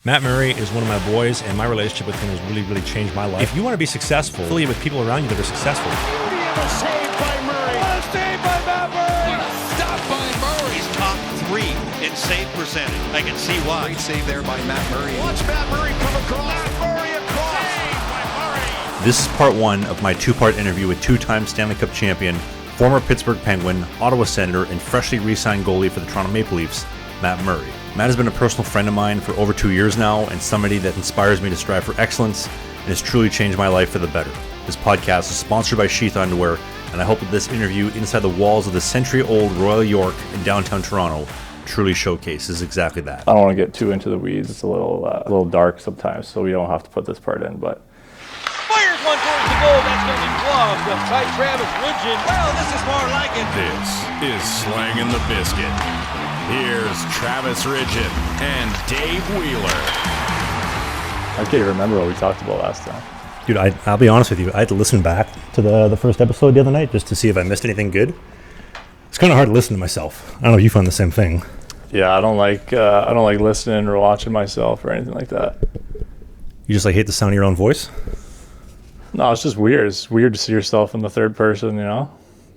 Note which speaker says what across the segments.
Speaker 1: Matt Murray is one of my boys, and my relationship with him has really, really changed my life. If you want to be successful, affiliate with people around you that are successful.
Speaker 2: Saved by Murray. What a save by Matt Murray.
Speaker 3: What a stop by Murray.
Speaker 4: He's top 3 in save percentage. I can see why.
Speaker 3: Great save there by Matt Murray.
Speaker 2: Watch Matt Murray come across. Matt Murray across. Saved by Murray.
Speaker 1: This is part 1 of my 2-part interview with 2-time Stanley Cup champion, former Pittsburgh Penguin, Ottawa Senator, and freshly re-signed goalie for the Toronto Maple Leafs, Matt Murray. Matt has been a personal friend of mine for over 2 years now, and somebody that inspires me to strive for excellence and has truly changed my life for the better. This podcast is sponsored by Sheath Underwear, and I hope that this interview inside the walls of the century-old Royal York in downtown Toronto truly showcases exactly that.
Speaker 5: I don't want to get too into the weeds. It's a little dark sometimes, so we don't have to put this part in, but...
Speaker 6: Fires one towards the goal. That's going to be blocked by Travis Rigid. Well, this is more like it.
Speaker 7: This is Slangin' the Bizkit. Here's Travis Rigid and Dave Wheeler.
Speaker 5: I can't even remember what we talked about last time.
Speaker 1: Dude, I'll be honest with you. I had to listen back to the first episode the other night just to see if I missed anything good. It's kind of hard to listen to myself. I don't know if you found the same thing.
Speaker 5: Yeah, I don't like listening or watching myself or anything like that.
Speaker 1: You just hate the sound of your own voice?
Speaker 5: No, it's just weird. It's weird to see yourself in the third person, you know?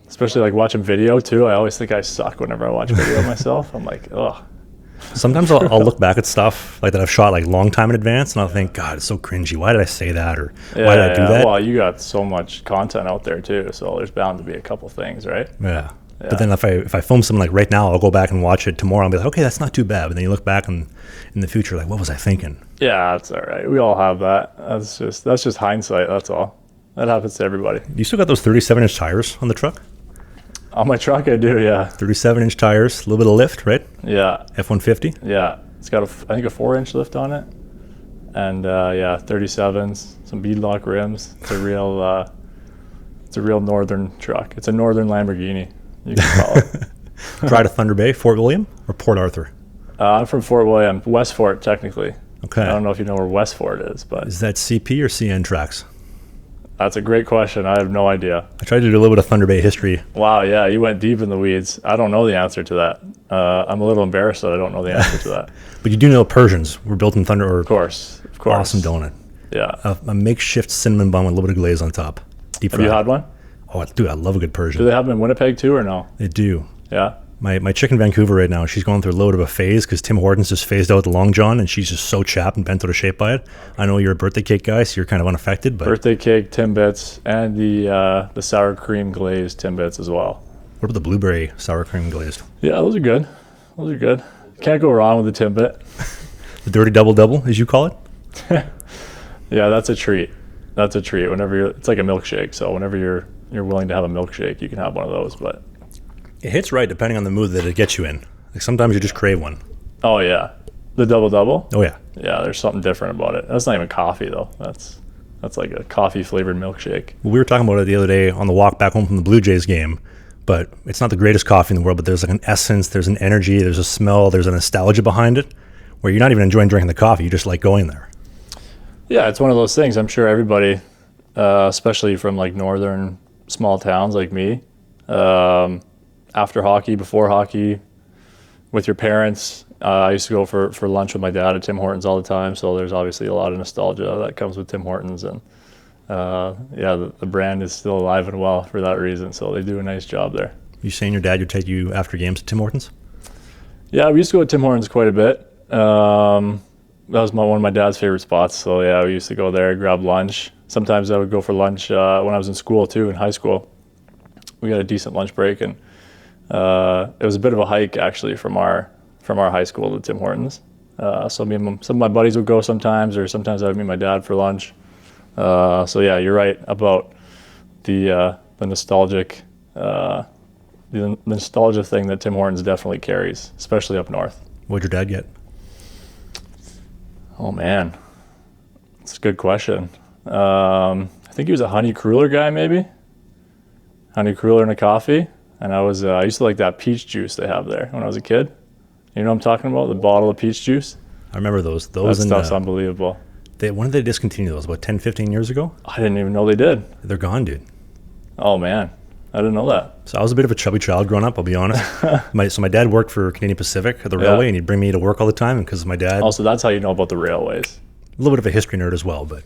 Speaker 5: Especially watching video too. I always think I suck whenever I watch video of myself. I'm like, ugh.
Speaker 1: Sometimes I'll look back at stuff that I've shot long time in advance, and I'll think, God, it's so cringy. Why did I say that, or why did I do that?
Speaker 5: Well, you got so much content out there too, so there's bound to be a couple things, right?
Speaker 1: Yeah. But then if I film something right now, I'll go back and watch it tomorrow and be like, okay, that's not too bad. But then you look back in the future, what was I thinking?
Speaker 5: Yeah, that's all right. We all have that. That's just hindsight. That's all. That happens to everybody.
Speaker 1: You still got those 37-inch tires on the truck?
Speaker 5: On my truck, I do, yeah.
Speaker 1: 37-inch tires, a little bit of lift, right?
Speaker 5: Yeah.
Speaker 1: F-150?
Speaker 5: Yeah. It's got, I think, a 4-inch lift on it. And, 37s, some beadlock rims. It's a real northern truck. It's a northern Lamborghini, you can call it.
Speaker 1: Dry to Thunder Bay, Fort William, or Port Arthur?
Speaker 5: I'm from Fort William, West Fort, technically.
Speaker 1: Okay.
Speaker 5: I don't know if you know where West Fort is, but...
Speaker 1: Is that CP or CN tracks?
Speaker 5: That's a great question. I have no idea.
Speaker 1: I tried to do a little bit of Thunder Bay history.
Speaker 5: Wow, yeah, you went deep in the weeds. I don't know the answer to that. I'm a little embarrassed that I don't know the answer to that.
Speaker 1: But you do know Persians were built in Thunder, or
Speaker 5: Of course.
Speaker 1: awesome donut.
Speaker 5: Yeah.
Speaker 1: A makeshift cinnamon bun with a little bit of glaze on top. Deep fried.
Speaker 5: Have you had one?
Speaker 1: Oh, dude, I love a good Persian.
Speaker 5: Do they have them in Winnipeg too, or no?
Speaker 1: They do.
Speaker 5: Yeah.
Speaker 1: My chick in Vancouver right now, she's going through a load of a phase because Tim Hortons just phased out the Long John, and she's just so chapped and bent out of shape by it. I know you're a birthday cake guy, so you're kind of unaffected. But
Speaker 5: birthday cake, Timbits, and the sour cream glazed Timbits as well.
Speaker 1: What about the blueberry sour cream glazed?
Speaker 5: Yeah, those are good. Can't go wrong with the Timbit.
Speaker 1: The dirty double, as you call it?
Speaker 5: Yeah, that's a treat. Whenever it's like a milkshake, so whenever you're willing to have a milkshake, you can have one of those, but...
Speaker 1: It hits right depending on the mood that it gets you in. Sometimes you just crave one.
Speaker 5: Oh, yeah. The double?
Speaker 1: Oh, yeah.
Speaker 5: Yeah, there's something different about it. That's not even coffee, though. That's like a coffee-flavored milkshake.
Speaker 1: Well, we were talking about it the other day on the walk back home from the Blue Jays game, but it's not the greatest coffee in the world, but there's an essence, there's an energy, there's a smell, there's a nostalgia behind it, where you're not even enjoying drinking the coffee, you just like going there.
Speaker 5: Yeah, it's one of those things. I'm sure everybody, especially from northern small towns like me, after hockey, before hockey, with your parents. I used to go for lunch with my dad at Tim Hortons all the time, so there's obviously a lot of nostalgia that comes with Tim Hortons, and the brand is still alive and well for that reason, so they do a nice job there.
Speaker 1: You saying your dad would take you after games to Tim Hortons?
Speaker 5: Yeah, we used to go to Tim Hortons quite a bit. That was one of my dad's favorite spots, so yeah, we used to go there, grab lunch. Sometimes I would go for lunch when I was in school too, in high school. We got a decent lunch break, and it was a bit of a hike actually from our high school to Tim Hortons. So some of my buddies would go sometimes, or sometimes I would meet my dad for lunch. So yeah, you're right about the nostalgia thing that Tim Hortons definitely carries, especially up north.
Speaker 1: What'd your dad get?
Speaker 5: Oh man, that's a good question. I think he was a honey cruller guy, maybe. Honey cruller and a coffee. And I used to like that peach juice they have there when I was a kid. You know what I'm talking about? The bottle of peach juice.
Speaker 1: I remember those.
Speaker 5: That stuff's unbelievable.
Speaker 1: When did they discontinue those? About 10, 15 years ago?
Speaker 5: I didn't even know they did.
Speaker 1: They're gone, dude.
Speaker 5: Oh, man. I didn't know that.
Speaker 1: So I was a bit of a chubby child growing up, I'll be honest. My dad worked for Canadian Pacific at the railway, and he'd bring me to work all the time because my dad...
Speaker 5: Also, that's how you know about the railways.
Speaker 1: A little bit of a history nerd as well, but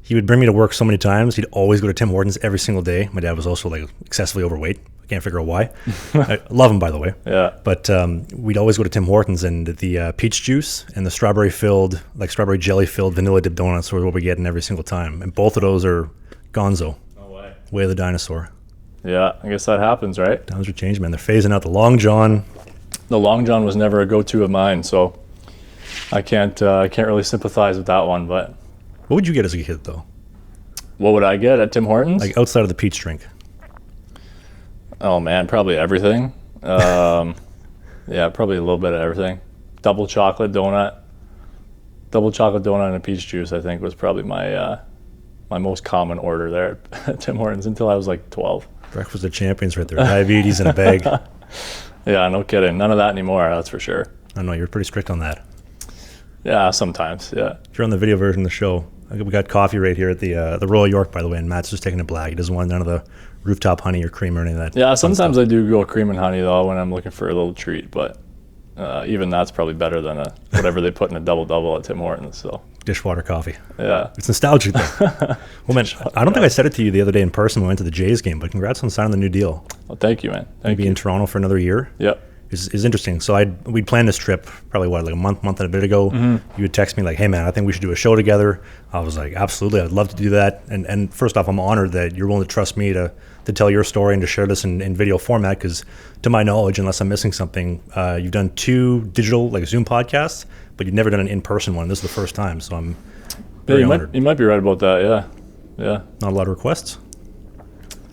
Speaker 1: he would bring me to work so many times. He'd always go to Tim Hortons every single day. My dad was also like excessively overweight. I can't figure out why. I love him, by the way.
Speaker 5: Yeah.
Speaker 1: But we'd always go to Tim Hortons, and the peach juice and the strawberry jelly filled vanilla dip donuts were what we're getting every single time. And both of those are gonzo.
Speaker 5: No way.
Speaker 1: Way of the dinosaur.
Speaker 5: Yeah, I guess that happens, right?
Speaker 1: Times are changing, man. They're phasing out the Long John.
Speaker 5: The Long John was never a go-to of mine, so I can't really sympathize with that one. But
Speaker 1: What would you get as a kid, though?
Speaker 5: what would I get at Tim Hortons?
Speaker 1: Like outside of the peach drink?
Speaker 5: Oh man, probably everything. Yeah, probably a little bit of everything. Double chocolate donut and a peach juice, I think, was probably my most common order there at Tim Hortons until I was like 12.
Speaker 1: Breakfast of champions right there. Diabetes in a bag.
Speaker 5: Yeah, no kidding. None of that anymore, that's for sure.
Speaker 1: I know, you're pretty strict on that.
Speaker 5: Yeah, sometimes, yeah.
Speaker 1: If you're on the video version of the show, we got coffee right here at the Royal York, by the way, and Matt's just taking it black. He doesn't want none of the rooftop honey or cream or any of that.
Speaker 5: Yeah, sometimes I do go cream and honey, though, when I'm looking for a little treat, but even that's probably better than whatever they put in a double-double at Tim Hortons, so.
Speaker 1: Dishwater coffee.
Speaker 5: Yeah.
Speaker 1: It's nostalgic, though. Well, man, I don't think I said it to you the other day in person when we went to the Jays game, but congrats on signing the new deal.
Speaker 5: Well, thank you, man.
Speaker 1: Maybe in Toronto for another year.
Speaker 5: Yep.
Speaker 1: Is interesting. So we'd planned this trip probably like a month and a bit ago. You would text me like, "Hey man, I think we should do a show together." I was like, "Absolutely, I'd love to do that." And first off, I'm honored that you're willing to trust me to tell your story and to share this in video format. Because to my knowledge, unless I'm missing something, you've done 2 digital like Zoom podcasts, but you've never done an in-person one. This is the first time, so I'm very honored.
Speaker 5: You might be right about that. Yeah.
Speaker 1: Not a lot of requests.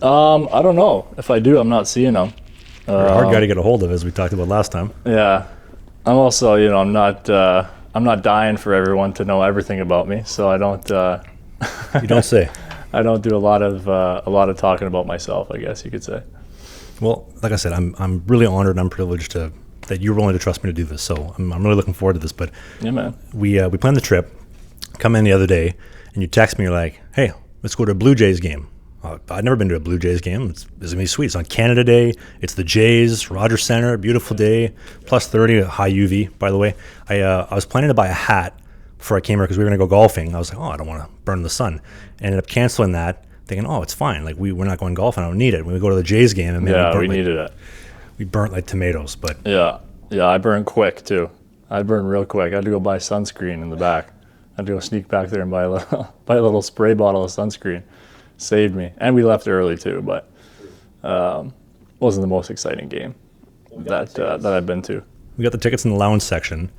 Speaker 5: I don't know. If I do, I'm not seeing them.
Speaker 1: You're a hard guy to get a hold of, as we talked about last time.
Speaker 5: Yeah, I'm also, I'm not dying for everyone to know everything about me, so I don't.
Speaker 1: You don't say.
Speaker 5: I don't do a lot of talking about myself, I guess you could say.
Speaker 1: Well, like I said, I'm really honored and I'm privileged that you're willing to trust me to do this. So I'm really looking forward to this. But
Speaker 5: yeah, man,
Speaker 1: we planned the trip. Come in the other day, and you text me. You're like, "Hey, let's go to a Blue Jays game." I'd never been to a Blue Jays game. It's going to be sweet. It's on Canada Day. It's the Jays, Rogers Center, beautiful day, plus 30, high UV, by the way. I was planning to buy a hat before I came here because we were going to go golfing. I was like, I don't want to burn in the sun. I ended up canceling that, thinking, it's fine. Like, we're not going golfing. I don't need it. When we go to the Jays game, and
Speaker 5: we needed it.
Speaker 1: We burnt like tomatoes, but...
Speaker 5: Yeah, I burn quick, too. I burn real quick. I had to go buy sunscreen in the back. I had to go sneak back there and buy a little spray bottle of sunscreen. Saved me, and we left early too, but wasn't the most exciting game that I've been to.
Speaker 1: We got the tickets in the lounge section,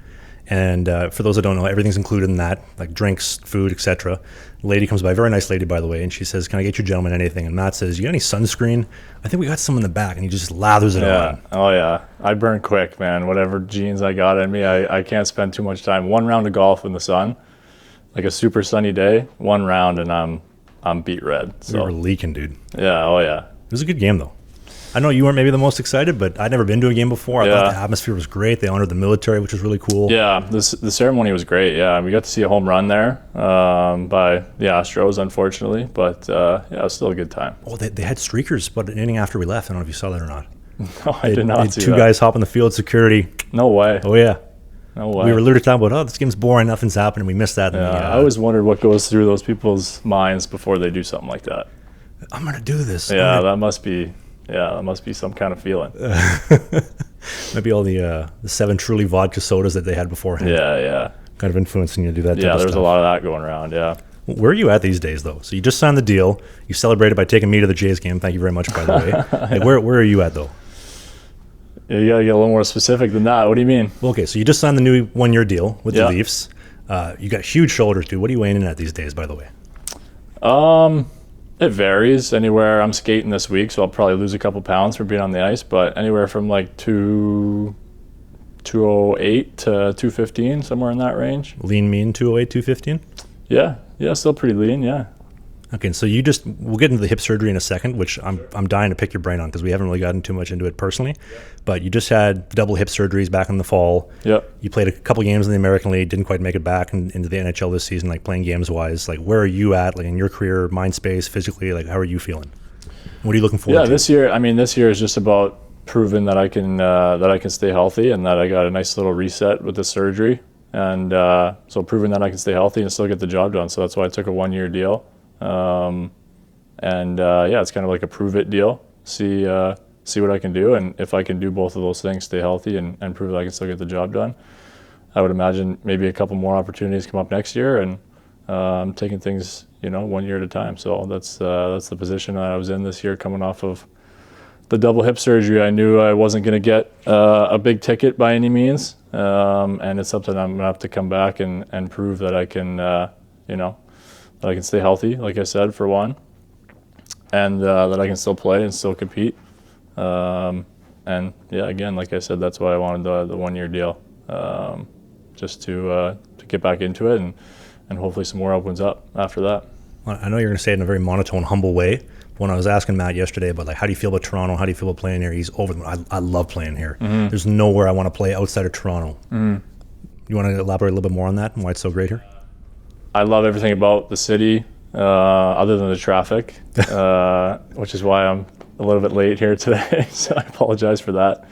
Speaker 1: and for those that don't know, everything's included in that, like drinks, food, etc. The lady comes by, very nice lady by the way, and she says, "Can I get you gentlemen anything?" And Matt says, "You got any sunscreen?" I think we got some in the back, and he just lathers it on.
Speaker 5: Oh yeah, I burn quick, man. Whatever jeans I got in me, I can't spend too much time. One round of golf in the sun, like a super sunny day, one round, and I'm beat red. So.
Speaker 1: We were leaking, dude.
Speaker 5: Yeah, oh yeah.
Speaker 1: It was a good game, though. I know you weren't maybe the most excited, but I'd never been to a game before. I thought the atmosphere was great. They honored the military, which was really cool.
Speaker 5: Yeah, the ceremony was great. Yeah, we got to see a home run there by the Astros, unfortunately. But, it was still a good time.
Speaker 1: Oh, they had streakers, but an inning after we left. I don't know if you saw that or not.
Speaker 5: No, I did not see that.
Speaker 1: 2 guys hop on the field, security.
Speaker 5: No way.
Speaker 1: Oh, yeah.
Speaker 5: No way.
Speaker 1: We were literally talking about, this game's boring, nothing's happening. We missed that.
Speaker 5: Yeah, I always wondered what goes through those people's minds before they do something like that.
Speaker 1: I'm going to do this.
Speaker 5: Yeah, that must be some kind of feeling.
Speaker 1: Maybe all the 7 Truly vodka sodas that they had beforehand.
Speaker 5: Yeah.
Speaker 1: Kind of influencing you to do that type of stuff.
Speaker 5: Yeah, there's a lot of that going around, yeah.
Speaker 1: Where are you at these days, though? So you just signed the deal. You celebrated by taking me to the Jays game. Thank you very much, by the way. Like, where are you at, though?
Speaker 5: Yeah, you got to get a little more specific than that. What do you mean?
Speaker 1: Well, okay, so you just signed the new 1-year deal with the Leafs. You got huge shoulders, dude. What are you weighing in at these days, by the way?
Speaker 5: It varies. Anywhere, I'm skating this week, so I'll probably lose a couple pounds for being on the ice, but anywhere from like 208 to 215, somewhere in that range.
Speaker 1: Lean, mean, 208, 215?
Speaker 5: Yeah, still pretty lean, yeah.
Speaker 1: Okay, so we'll get into the hip surgery in a second, which I'm dying to pick your brain on because we haven't really gotten too much into it personally. But you just had double hip surgeries back in the fall.
Speaker 5: Yep.
Speaker 1: You played a couple games in the American League, didn't quite make it back into the NHL this season, like playing games wise. Like, where are you at, like in your career, mind space, physically? Like, how are you feeling? What are you looking forward to?
Speaker 5: This year is just about proving that I can stay healthy, and that I got a nice little reset with the surgery, and so proving that I can stay healthy and still get the job done. So that's why I took a 1-year deal, it's kind of like a prove it deal. See what I can do, and if I can do both of those things, stay healthy and prove that I can still get the job done, I would imagine maybe a couple more opportunities come up next year, and I'm taking things 1 year at a time. So that's the position that I was in this year, coming off of the double hip surgery. I knew I wasn't going to get a big ticket by any means, and it's something I'm going to have to come back and prove that I can, that I can stay healthy, like I said, for one, and that I can still play and still compete. Again, like I said, that's why I wanted the 1-year deal, just to get back into it, and hopefully some more opens up after that.
Speaker 1: Well, I know you're going to say it in a very monotone, humble way. When I was asking Matt yesterday about how do you feel about Toronto, how do you feel about playing here, he's over them. I love playing here. Mm-hmm. There's nowhere I want to play outside of Toronto. Mm-hmm. You want to elaborate a little bit more on that and why it's so great here?
Speaker 5: I love everything about the city, other than the traffic, which is why I'm a little bit late here today, so I apologize for that.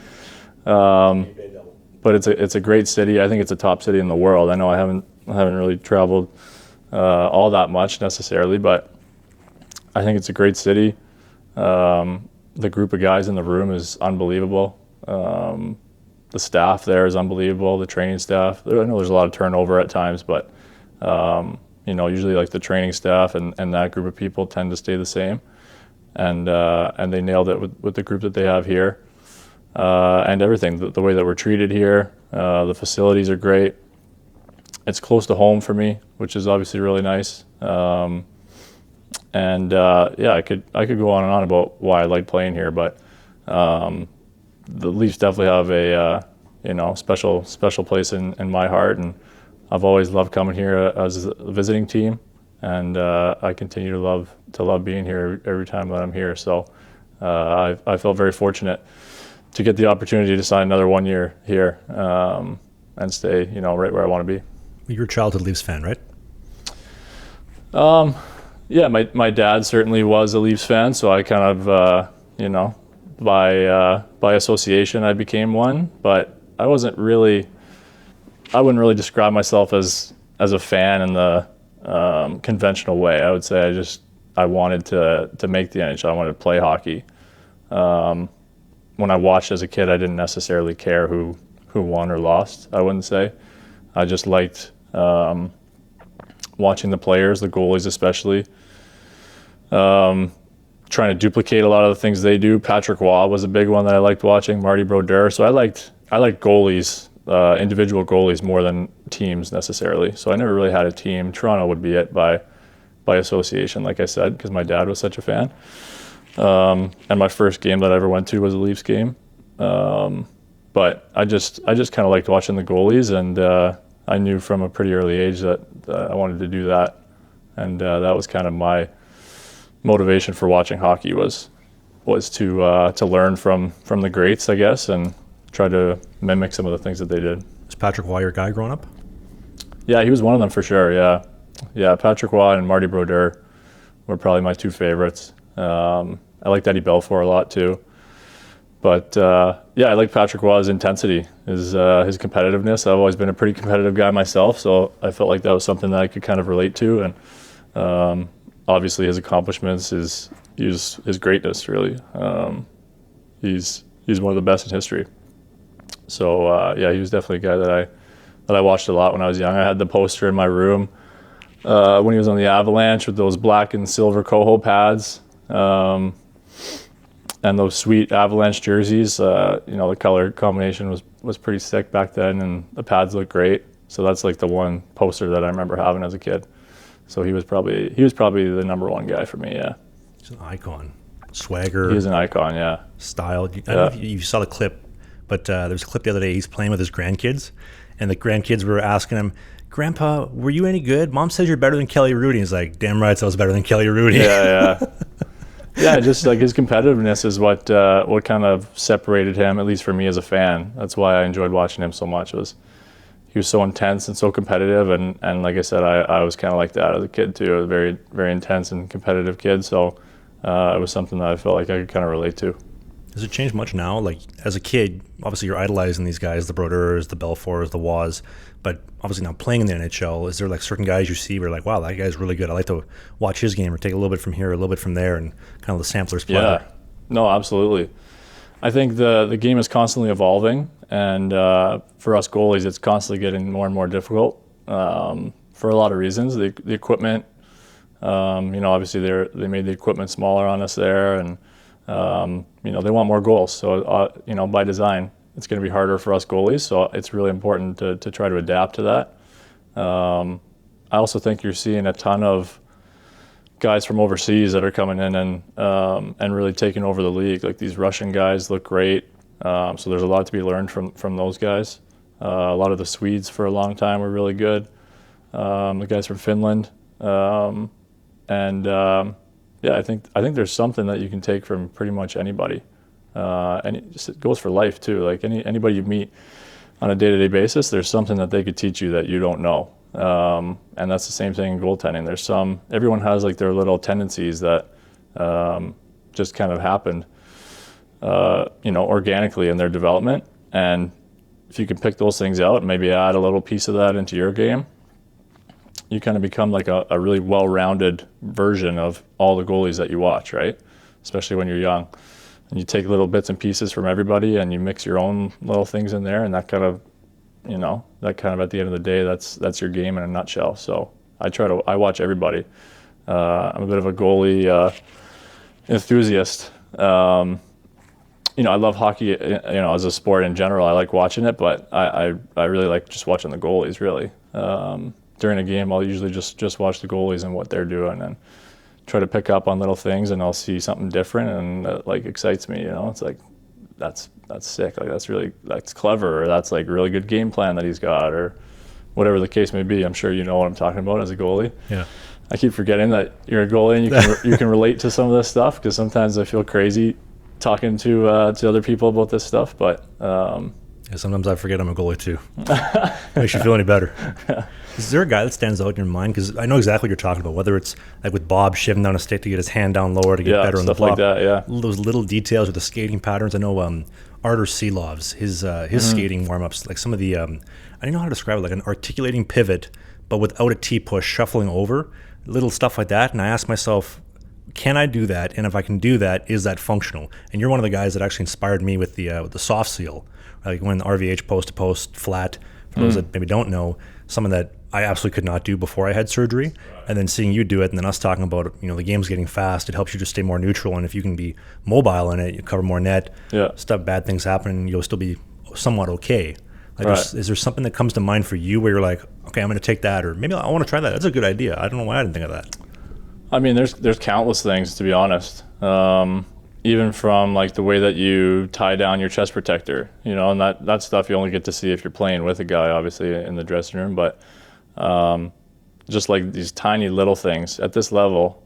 Speaker 5: But it's a great city. I think it's a top city in the world. I know I haven't really traveled all that much necessarily, but I think it's a great city. The group of guys in the room is unbelievable. The staff there is unbelievable. The training staff. I know there's a lot of turnover at times, but usually like the training staff and that group of people tend to stay the same. And they nailed it with the group that they have here, and everything. The way that we're treated here, the facilities are great. It's close to home for me, which is obviously really nice. I could go on and on about why I like playing here, but the Leafs definitely have a special place in my heart, and I've always loved coming here as a visiting team, and I continue to love being here every time that I'm here. So I felt very fortunate to get the opportunity to sign another 1 year here, and stay right where I want to be.
Speaker 1: You're a childhood Leafs fan, right?
Speaker 5: Yeah, my dad certainly was a Leafs fan, so I kind of, by association, I became one. But I wouldn't really describe myself as a fan in the conventional way. I would say I wanted to make the NHL. I wanted to play hockey. When I watched as a kid, I didn't necessarily care who won or lost, I wouldn't say. I just liked watching the players, the goalies especially, trying to duplicate a lot of the things they do. Patrick Waugh was a big one that I liked watching, Marty Brodeur. So I liked goalies, individual goalies, more than teams necessarily. So I never really had a team. Toronto would be it by association, like I said, because my dad was such a fan. And my first game that I ever went to was a Leafs game. But I just kind of liked watching the goalies, and I knew from a pretty early age that I wanted to do that, and that was kind of my motivation for watching hockey was to learn from the greats, I guess, and try to mimic some of the things that they did.
Speaker 1: Was Patrick Waugh your guy growing up?
Speaker 5: Yeah, he was one of them for sure. Yeah, Patrick Waugh and Marty Brodeur were probably my two favorites. I liked Eddie Belfour a lot too. But I like Patrick Waugh's intensity, his competitiveness. I've always been a pretty competitive guy myself, so I felt like that was something that I could kind of relate to. And obviously, his accomplishments, his greatness, really. He's one of the best in history. So he was definitely a guy that I watched a lot when I was young. I had the poster in my room when he was on the Avalanche with those black and silver Coho pads. And those sweet Avalanche jerseys, the color combination was pretty sick back then, and the pads looked great. So that's like the one poster that I remember having as a kid. So he was probably the number one guy for me. Yeah,
Speaker 1: he's an icon, swagger.
Speaker 5: He's an icon, yeah.
Speaker 1: Style. I don't know if you saw the clip, but there was a clip the other day. He's playing with his grandkids, and the grandkids were asking him, "Grandpa, were you any good? Mom says you're better than Kelly Rudy." He's like, "Damn right, I was better than Kelly Rudy."
Speaker 5: Yeah. Yeah, just like his competitiveness is what kind of separated him, at least for me as a fan. That's why I enjoyed watching him so much. He was so intense and so competitive, and like I said, I was kind of like that as a kid too. A very, very intense and competitive kid. So it was something that I felt like I could kind of relate to.
Speaker 1: Does it change much now? Like, as a kid, obviously you're idolizing these guys, the Brodeurs, the Belfours, the Waz, but obviously now playing in the NHL, is there like certain guys you see where you're like, wow, that guy's really good. I like to watch his game or take a little bit from here, a little bit from there, and kind of the sampler's platter?
Speaker 5: Yeah, no, absolutely. I think the game is constantly evolving, and for us goalies, it's constantly getting more and more difficult for a lot of reasons. The equipment, obviously they made the equipment smaller on us there, and they want more goals. So, by design, it's going to be harder for us goalies. So it's really important to try to adapt to that. I also think you're seeing a ton of guys from overseas that are coming in and really taking over the league. Like these Russian guys look great. So there's a lot to be learned from those guys. A lot of the Swedes for a long time were really good. The guys from Finland. I think there's something that you can take from pretty much anybody. And it goes for life too. Like anybody you meet on a day-to-day basis, there's something that they could teach you that you don't know. And that's the same thing in goaltending. Everyone has like their little tendencies that just kind of happened, organically in their development. And if you can pick those things out and maybe add a little piece of that into your game, you kind of become like a really well-rounded version of all the goalies that you watch, right? Especially when you're young. And you take little bits and pieces from everybody and you mix your own little things in there, and that kind of at the end of the day, that's your game in a nutshell. So I watch everybody. I'm a bit of a goalie enthusiast. I love hockey, as a sport in general. I like watching it, but I really like just watching the goalies, really. During a game, I'll usually just watch the goalies and what they're doing and try to pick up on little things, and I'll see something different, and that excites me. It's like, that's sick. Like that's clever, or that's like really good game plan that he's got, or whatever the case may be. I'm sure you know what I'm talking about as a goalie. Yeah. I keep forgetting that you're a goalie and you can relate to some of this stuff, because sometimes I feel crazy talking to other people about this stuff, but
Speaker 1: sometimes I forget I'm a goalie too. Makes you feel any better. Is there a guy that stands out in your mind? Because I know exactly what you're talking about, whether it's like with Bob shiving down a stick to get his hand down lower to get better on the block.
Speaker 5: Stuff like that, yeah.
Speaker 1: Those little details with the skating patterns. I know Artur Silov's, his skating warm-ups, like some of the, I don't know how to describe it, like an articulating pivot, but without a T-push, shuffling over, little stuff like that. And I ask myself, can I do that? And if I can do that, is that functional? And you're one of the guys that actually inspired me with the soft seal, like when RVH post-to-post flat, for those that maybe don't know, something that I absolutely could not do before I had surgery. And then seeing you do it, and then us talking about, the game's getting fast, it helps you just stay more neutral. And if you can be mobile in it, you cover more net, stuff, bad things happen, you'll still be somewhat okay. Like, is there something that comes to mind for you where you're like, okay, I'm going to take that, or maybe I want to try that. That's a good idea. I don't know why I didn't think of that.
Speaker 5: I mean, there's countless things, to be honest. Even from like the way that you tie down your chest protector, and that stuff you only get to see if you're playing with a guy, obviously, in the dressing room. But just like these tiny little things at this level,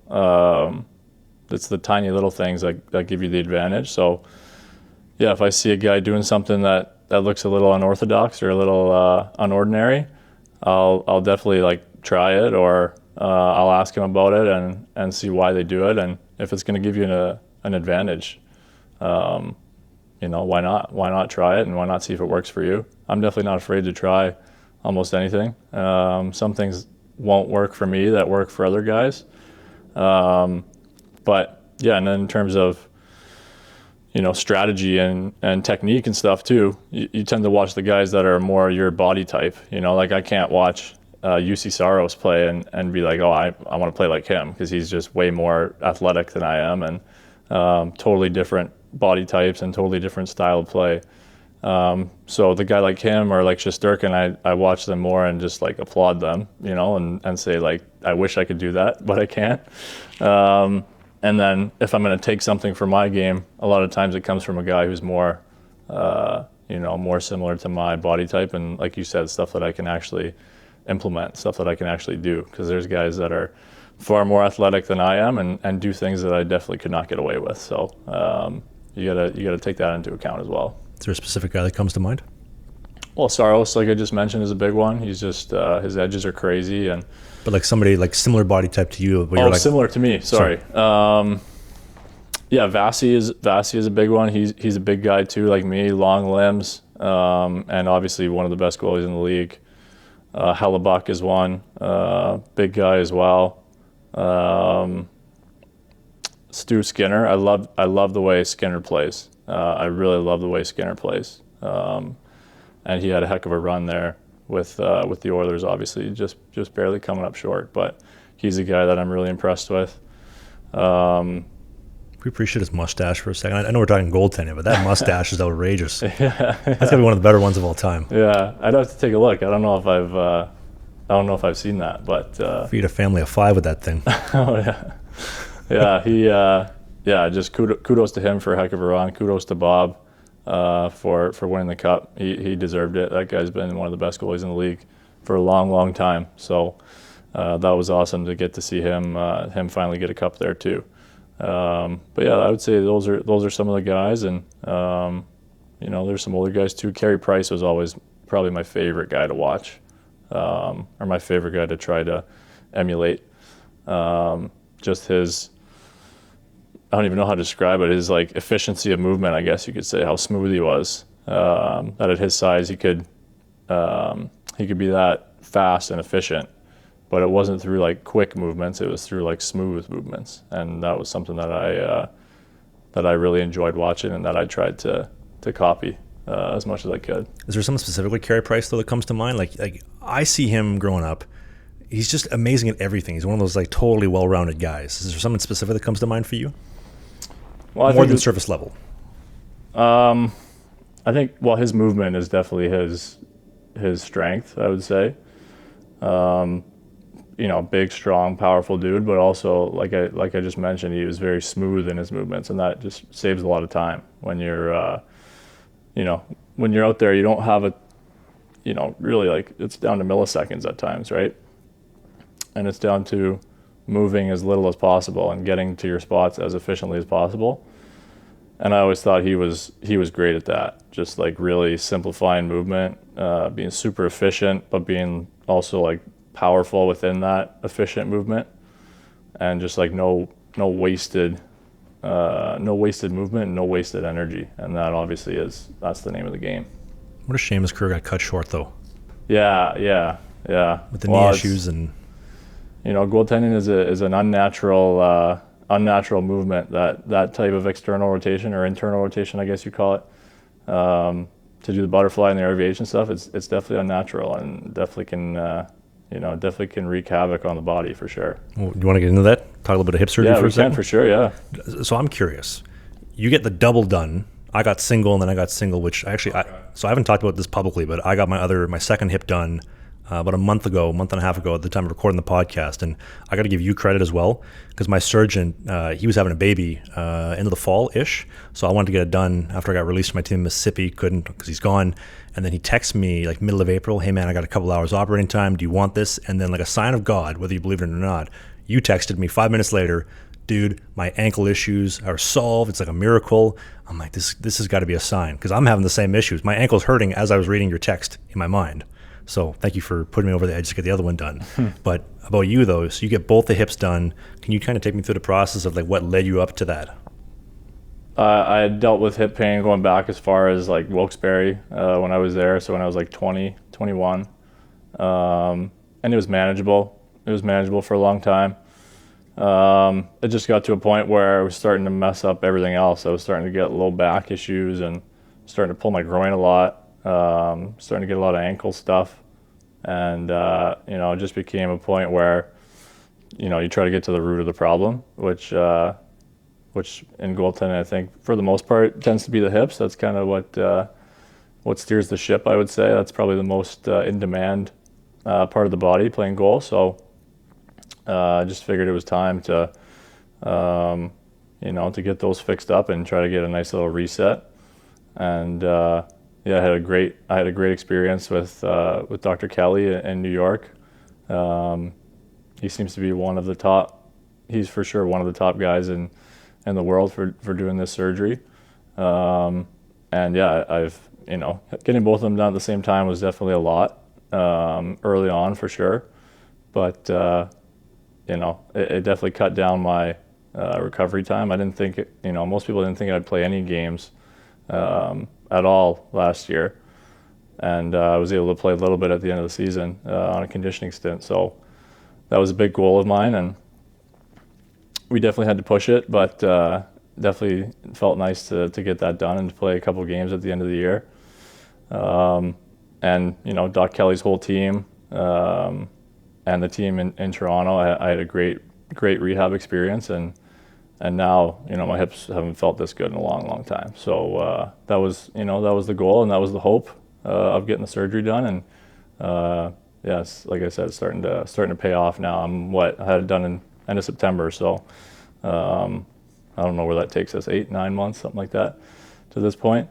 Speaker 5: it's the tiny little things that give you the advantage. So, yeah, if I see a guy doing something that looks a little unorthodox or a little unordinary, I'll definitely try it, or I'll ask him about it and see why they do it, and if it's going to give you an advantage, why not? Why not try it, and why not see if it works for you? I'm definitely not afraid to try almost anything. Some things won't work for me that work for other guys. But yeah, and then in terms of, strategy and technique and stuff too, you tend to watch the guys that are more your body type. I can't watch UC Saros play and be like, oh, I want to play like him, because he's just way more athletic than I am, and totally different body types and totally different style of play. So the guy like him or like Shesterkin, I watch them more and just applaud them, and say I wish I could do that, but I can't. And then if I'm going to take something from my game, a lot of times it comes from a guy who's more, more similar to my body type. And like you said, stuff that I can actually implement, stuff that I can actually do, because there's guys that are far more athletic than I am and do things that I definitely could not get away with. So you gotta take that into account as well.
Speaker 1: Is there a specific guy that comes to mind?
Speaker 5: Well, Saros, like I just mentioned, is a big one. He's just his edges are crazy, but
Speaker 1: somebody similar body type to you. But you're
Speaker 5: similar to me. Sorry. Yeah, Vasi is a big one. He's a big guy too, like me, long limbs, and obviously one of the best goalies in the league. Hellebuck is one, big guy as well. Stu Skinner, I love the way Skinner plays. I really love the way Skinner plays, and he had a heck of a run there with the Oilers. Obviously, just barely coming up short, but he's a guy that I'm really impressed with.
Speaker 1: We appreciate his mustache for a second. I know we're talking goaltending, but that mustache is outrageous. That's gotta be one of the better ones of all time.
Speaker 5: Yeah, I'd have to take a look. I don't know if I've seen that, but
Speaker 1: Feed a family of 5 with that thing.
Speaker 5: oh yeah, just kudos to him for a heck of a run. Kudos to Bob for winning the cup. He deserved it. That guy's been one of the best goalies in the league for a long time. So that was awesome to get to see him finally get a cup there too. But yeah, I would say those are some of the guys, and there's some older guys too. Carey Price was always probably my favorite guy to watch, or my favorite guy to try to emulate. Just his, I don't even know how to describe it, his like efficiency of movement, I guess you could say, how smooth he was. That at his size he could be that fast and efficient. But it wasn't through like quick movements; it was through like smooth movements, and that was something that I really enjoyed watching, and that I tried to copy as much as I could.
Speaker 1: Is there something specifically Carey Price though that comes to mind? Like I see him growing up, he's just amazing at everything. He's one of those like totally well-rounded guys. Is there something specific that comes to mind for you?
Speaker 5: Well,
Speaker 1: more than surface level.
Speaker 5: I think his movement is definitely his strength, I would say. Big, strong, powerful dude, but also like I just mentioned, he was very smooth in his movements, and that just saves a lot of time when you're when you're out there. You don't have really, like, it's down to milliseconds at times, right? And it's down to moving as little as possible and getting to your spots as efficiently as possible. And I always thought he was great at that, just like really simplifying movement, being super efficient, but being also like powerful within that efficient movement, and just like no wasted movement and no wasted energy. And that obviously that's the name of the game.
Speaker 1: What a shame his career got cut short though.
Speaker 5: Yeah.
Speaker 1: With the knee issues, and
Speaker 5: goaltending is an unnatural movement. That type of external rotation or internal rotation, I guess you call it, to do the butterfly and the aviation stuff. It's definitely unnatural, and definitely can wreak havoc on the body for sure.
Speaker 1: Well, you want to get into that? Talk a little bit of hip surgery for a second?
Speaker 5: Yeah, we can for sure, yeah.
Speaker 1: So I'm curious. You get the double done. I got single, and then I got single, which so I haven't talked about this publicly, but I got my second hip done about a month and a half ago at the time of recording the podcast. And I got to give you credit as well, because my surgeon, he was having a baby into the fall-ish. So I wanted to get it done after I got released from my team in Mississippi. Couldn't, because he's gone. And then he texts me like middle of April, hey man, I got a couple hours operating time. Do you want this? And then like a sign of God, whether you believe it or not, you texted me 5 minutes later, dude, my ankle issues are solved. It's like a miracle. I'm like, this has got to be a sign, because I'm having the same issues. My ankle's hurting as I was reading your text in my mind. So thank you for putting me over the edge to get the other one done. But about you though, so you get both the hips done. Can you kind of take me through the process of like what led you up to that?
Speaker 5: I had dealt with hip pain going back as far as like Wilkes-Barre when I was there. So when I was like 20, 21, and it was manageable. It was manageable for a long time. It just got to a point where I was starting to mess up everything else. I was starting to get low back issues and starting to pull my groin a lot. Starting to get a lot of ankle stuff, and it just became a point where you try to get to the root of the problem, which in goaltending, I think for the most part tends to be the hips. That's kind of what steers the ship, I would say. That's probably the most in demand part of the body, playing goal. So I just figured it was time to get those fixed up and try to get a nice little reset. And I had a great experience with Dr. Kelly in New York. He seems to be one of the top. He's for sure one of the top guys in the world for doing this surgery. And yeah, I've getting both of them done at the same time was definitely a lot early on for sure. But it definitely cut down my recovery time. I didn't think most people didn't think I'd play any games at all last year, and I was able to play a little bit at the end of the season on a conditioning stint. So that was a big goal of mine, and we definitely had to push it, but definitely felt nice to get that done and to play a couple of games at the end of the year. And Doc Kelly's whole team and the team in Toronto, I had a great rehab experience, and now my hips haven't felt this good in a long time. So that was the goal, and that was the hope of getting the surgery done. And yes, like I said, it's starting to pay off now. I had it done in end of September, so I don't know where that takes us, 8-9 months, something like that, to this point.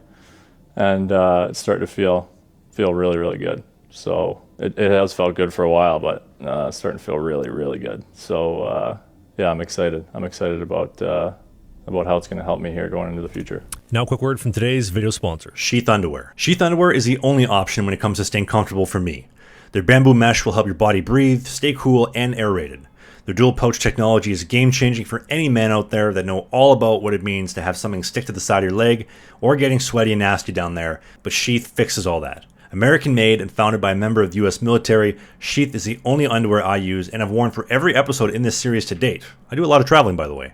Speaker 5: And it's starting to feel really, really good. So it has felt good for a while, but it's starting to feel really, really good. So yeah, I'm excited. I'm excited about how it's going to help me here going into the future.
Speaker 1: Now, a quick word from today's video sponsor, Sheath Underwear. Sheath Underwear is the only option when it comes to staying comfortable for me. Their bamboo mesh will help your body breathe, stay cool, and aerated. Their dual pouch technology is game-changing for any man out there that know all about what it means to have something stick to the side of your leg or getting sweaty and nasty down there, but Sheath fixes all that. American-made and founded by a member of the U.S. military, Sheath is the only underwear I use and have worn for every episode in this series to date. I do a lot of traveling, by the way.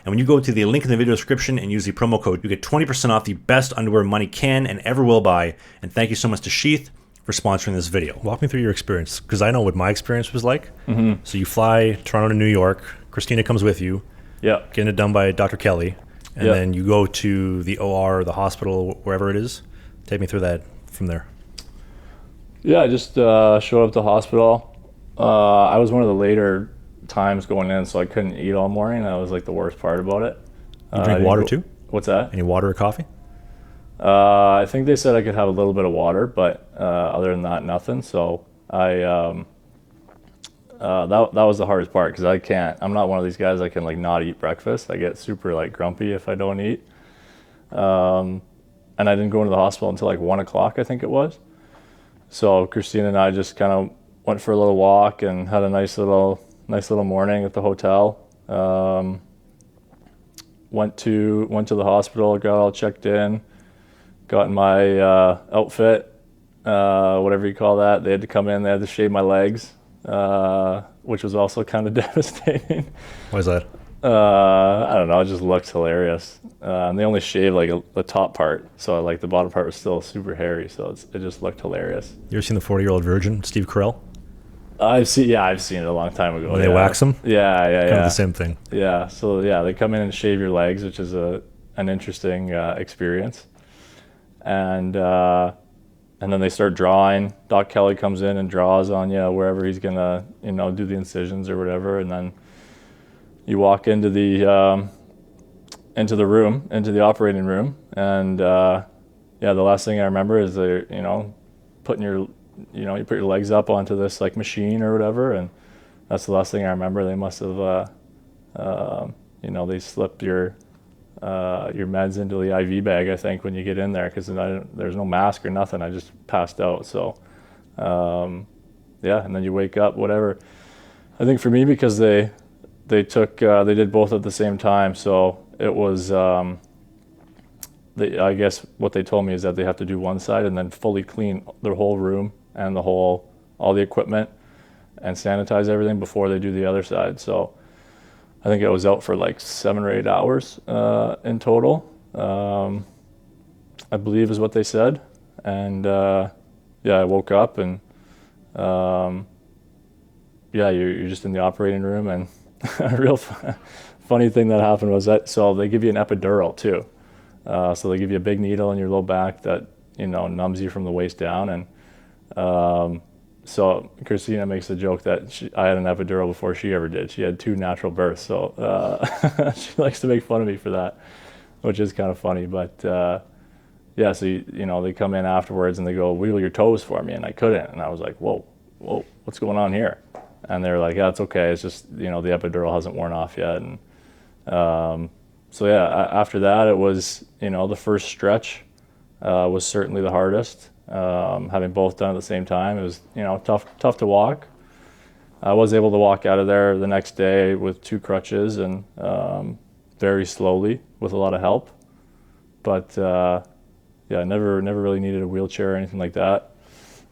Speaker 1: And when you go to the link in the video description and use the promo code, you get 20% off the best underwear money can and ever will buy. And thank you so much to Sheath for sponsoring this video. Walk me through your experience, because I know what my experience was like. Mm-hmm. So you fly Toronto to New York. Christina comes with you.
Speaker 5: Yeah.
Speaker 1: Getting it done by Dr. Kelly. And then you go to the OR, the hospital, wherever it is. Take me through that from there.
Speaker 5: Yeah, I just showed up to the hospital. I was one of the later times going in, so I couldn't eat all morning. That was like the worst part about it.
Speaker 1: You drink water too?
Speaker 5: What's that?
Speaker 1: Any water or coffee?
Speaker 5: I think they said I could have a little bit of water, but other than that, nothing. So that was the hardest part, because I'm not one of these guys that can like not eat breakfast. I get super like grumpy if I don't eat. And I didn't go into the hospital until like 1 o'clock, I think it was. So Christina and I just kind of went for a little walk and had a nice little morning at the hotel. Went to the hospital, got all checked in, got in my outfit, whatever you call that. They had to come in, they had to shave my legs, which was also kind of devastating.
Speaker 1: Why is that?
Speaker 5: I don't know, it just looked hilarious. And they only shaved like the top part, so like the bottom part was still super hairy, so it just looked hilarious.
Speaker 1: You ever seen the 40-Year-Old Virgin, Steve Carell?
Speaker 5: I've seen it a long time ago.
Speaker 1: When they wax them?
Speaker 5: Yeah.
Speaker 1: Kind of the same thing.
Speaker 5: Yeah, so yeah, they come in and shave your legs, which is an interesting experience. And then they start drawing. Doc Kelly comes in and draws on you wherever he's gonna, do the incisions or whatever, and then you walk into the room, into the operating room, and the last thing I remember is they're, putting your, you put your legs up onto this like machine or whatever, and that's the last thing I remember. They must have, they slipped your meds into the IV bag, I think, when you get in there, because there's no mask or nothing. I just passed out. So, and then you wake up, whatever. I think for me, because they did both at the same time, so it was, I guess what they told me is that they have to do one side and then fully clean their whole room and all the equipment and sanitize everything before they do the other side. So I think I was out for like 7 or 8 hours in total, I believe is what they said. And I woke up and you're just in the operating room, and a real funny thing that happened was so they give you an epidural too. So they give you a big needle in your low back that, numbs you from the waist down. And so Christina makes a joke that I had an epidural before she ever did. She had 2 natural births. So she likes to make fun of me for that, which is kind of funny. But so, they come in afterwards and they go, wiggle your toes for me. And I couldn't. And I was like, whoa, what's going on here? And they were like, yeah, it's okay. It's just, the epidural hasn't worn off yet. And after that, it was, the first stretch was certainly the hardest. Having both done at the same time, it was, tough to walk. I was able to walk out of there the next day with 2 crutches and very slowly with a lot of help. But I never really needed a wheelchair or anything like that.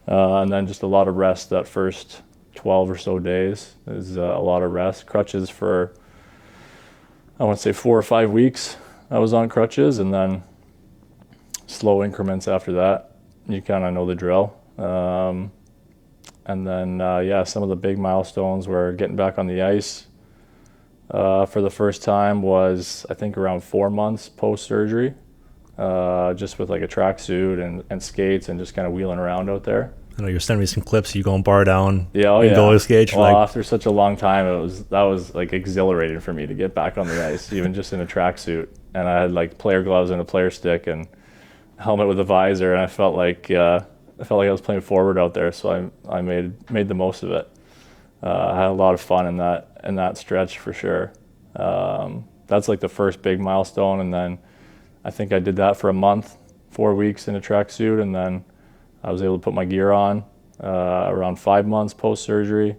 Speaker 5: And then just a lot of rest that first 12 or so days is a lot of rest. Crutches for, I want to say 4 or 5 weeks I was on crutches, and then slow increments after that. You kind of know the drill. And then, some of the big milestones were getting back on the ice for the first time was, I think, around 4 months post-surgery, just with like a tracksuit and skates and just kind of wheeling around out there.
Speaker 1: I know you're sending me some clips. You going bar down,
Speaker 5: in
Speaker 1: goalie skate.
Speaker 5: Well, after such a long time, that was like exhilarating for me to get back on the ice, even just in a tracksuit. And I had like player gloves and a player stick and helmet with a visor, and I felt like I was playing forward out there. So I made the most of it. I had a lot of fun in that stretch for sure. That's like the first big milestone, and then I think I did that for a month, 4 weeks in a tracksuit, and then I was able to put my gear on around 5 months post-surgery.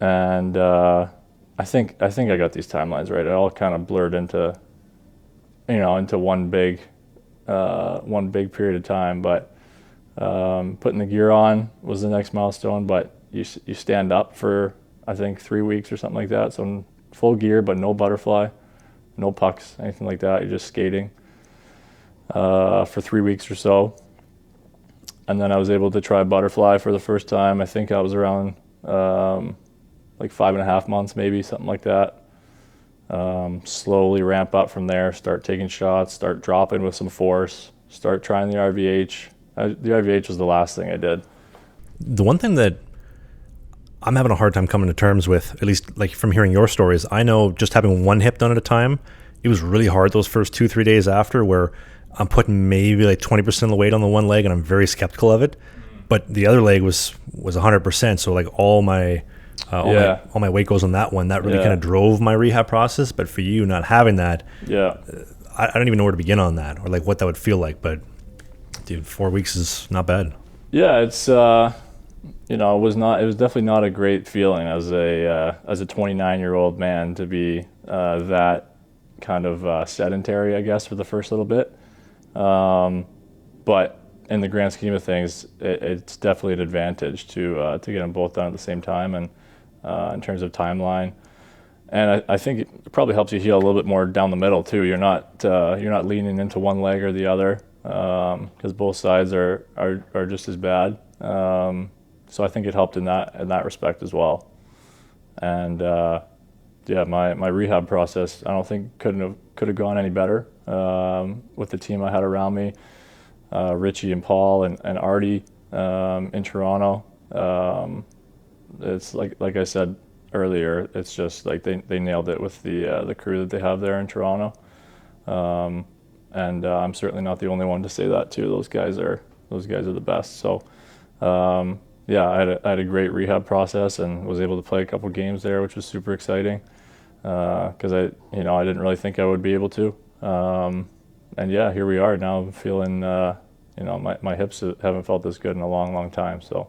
Speaker 5: And I think I got these timelines right. It all kind of blurred into one big period of time. But putting the gear on was the next milestone. But you stand up for, I think, 3 weeks or something like that. So full gear, but no butterfly, no pucks, anything like that. You're just skating for 3 weeks or so. And then I was able to try butterfly for the first time. I think I was around like 5.5 months, maybe, something like that. Slowly ramp up from there, start taking shots, start dropping with some force, start trying the RVH. The RVH was the last thing I did.
Speaker 1: The one thing that I'm having a hard time coming to terms with, at least like from hearing your stories, I know just having one hip done at a time, it was really hard those first 2-3 days after, where I'm putting maybe like 20% of the weight on the one leg and I'm very skeptical of it. But the other leg was 100%. So like all my weight goes on that one. That really kind of drove my rehab process. But for you not having that, I don't even know where to begin on that or like what that would feel like. But dude, 4 weeks is not bad.
Speaker 5: Yeah, it's it was definitely not a great feeling as a 29-year-old man to be that kind of sedentary, I guess, for the first little bit. But in the grand scheme of things, it's definitely an advantage to get them both done at the same time, and in terms of timeline. And I think it probably helps you heal a little bit more down the middle too. You're not leaning into one leg or the other, because both sides are just as bad. So I think it helped in that respect as well. And my rehab process, I don't think could have gone any better with the team I had around me, Richie and Paul and Artie in Toronto. It's like I said earlier, it's just like they nailed it with the crew that they have there in Toronto. And I'm certainly not the only one to say that too. Those guys are the best. So I had a great rehab process and was able to play a couple games there, which was super exciting. Because I didn't really think I would be able to, and here we are now. I'm feeling, my hips haven't felt this good in a long, long time. So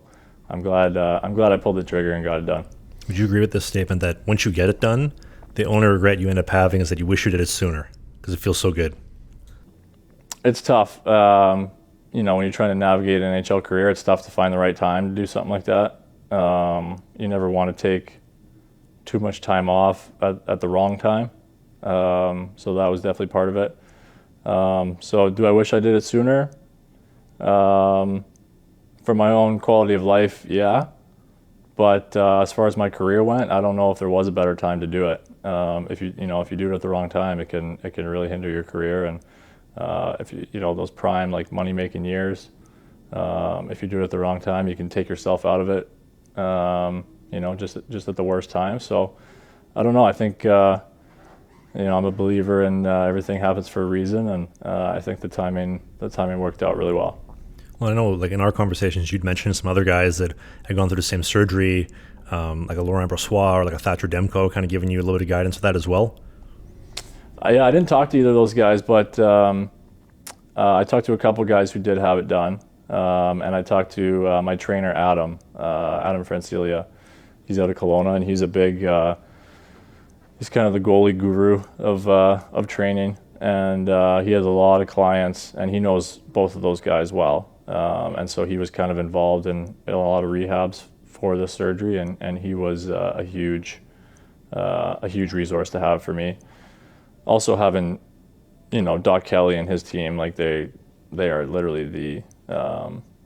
Speaker 5: I'm glad I pulled the trigger and got it done.
Speaker 1: Would you agree with this statement that once you get it done, the only regret you end up having is that you wish you did it sooner because it feels so good?
Speaker 5: It's tough. When you're trying to navigate an NHL career, it's tough to find the right time to do something like that. You never want to take too much time off at the wrong time. So that was definitely part of it. So do I wish I did it sooner? For my own quality of life, yeah. But as far as my career went, I don't know if there was a better time to do it. If you do it at the wrong time, it can really hinder your career. And if those prime like money making years, if you do it at the wrong time, you can take yourself out of it. Just at the worst time. So I don't know. I think, I'm a believer in everything happens for a reason. And I think the timing worked out really well.
Speaker 1: Well, I know like in our conversations, you'd mentioned some other guys that had gone through the same surgery, like a Laurent Brossoit or like a Thatcher Demko, kind of giving you a little bit of guidance with that as well.
Speaker 5: I didn't talk to either of those guys, but I talked to a couple guys who did have it done. And I talked to my trainer, Adam Francilia. He's out of Kelowna, and he's a big. He's kind of the goalie guru of training, and he has a lot of clients, and he knows both of those guys well. And so he was kind of involved in a lot of rehabs for this surgery, and he was a huge resource to have for me. Also having, Doc Kelly and his team, like they are literally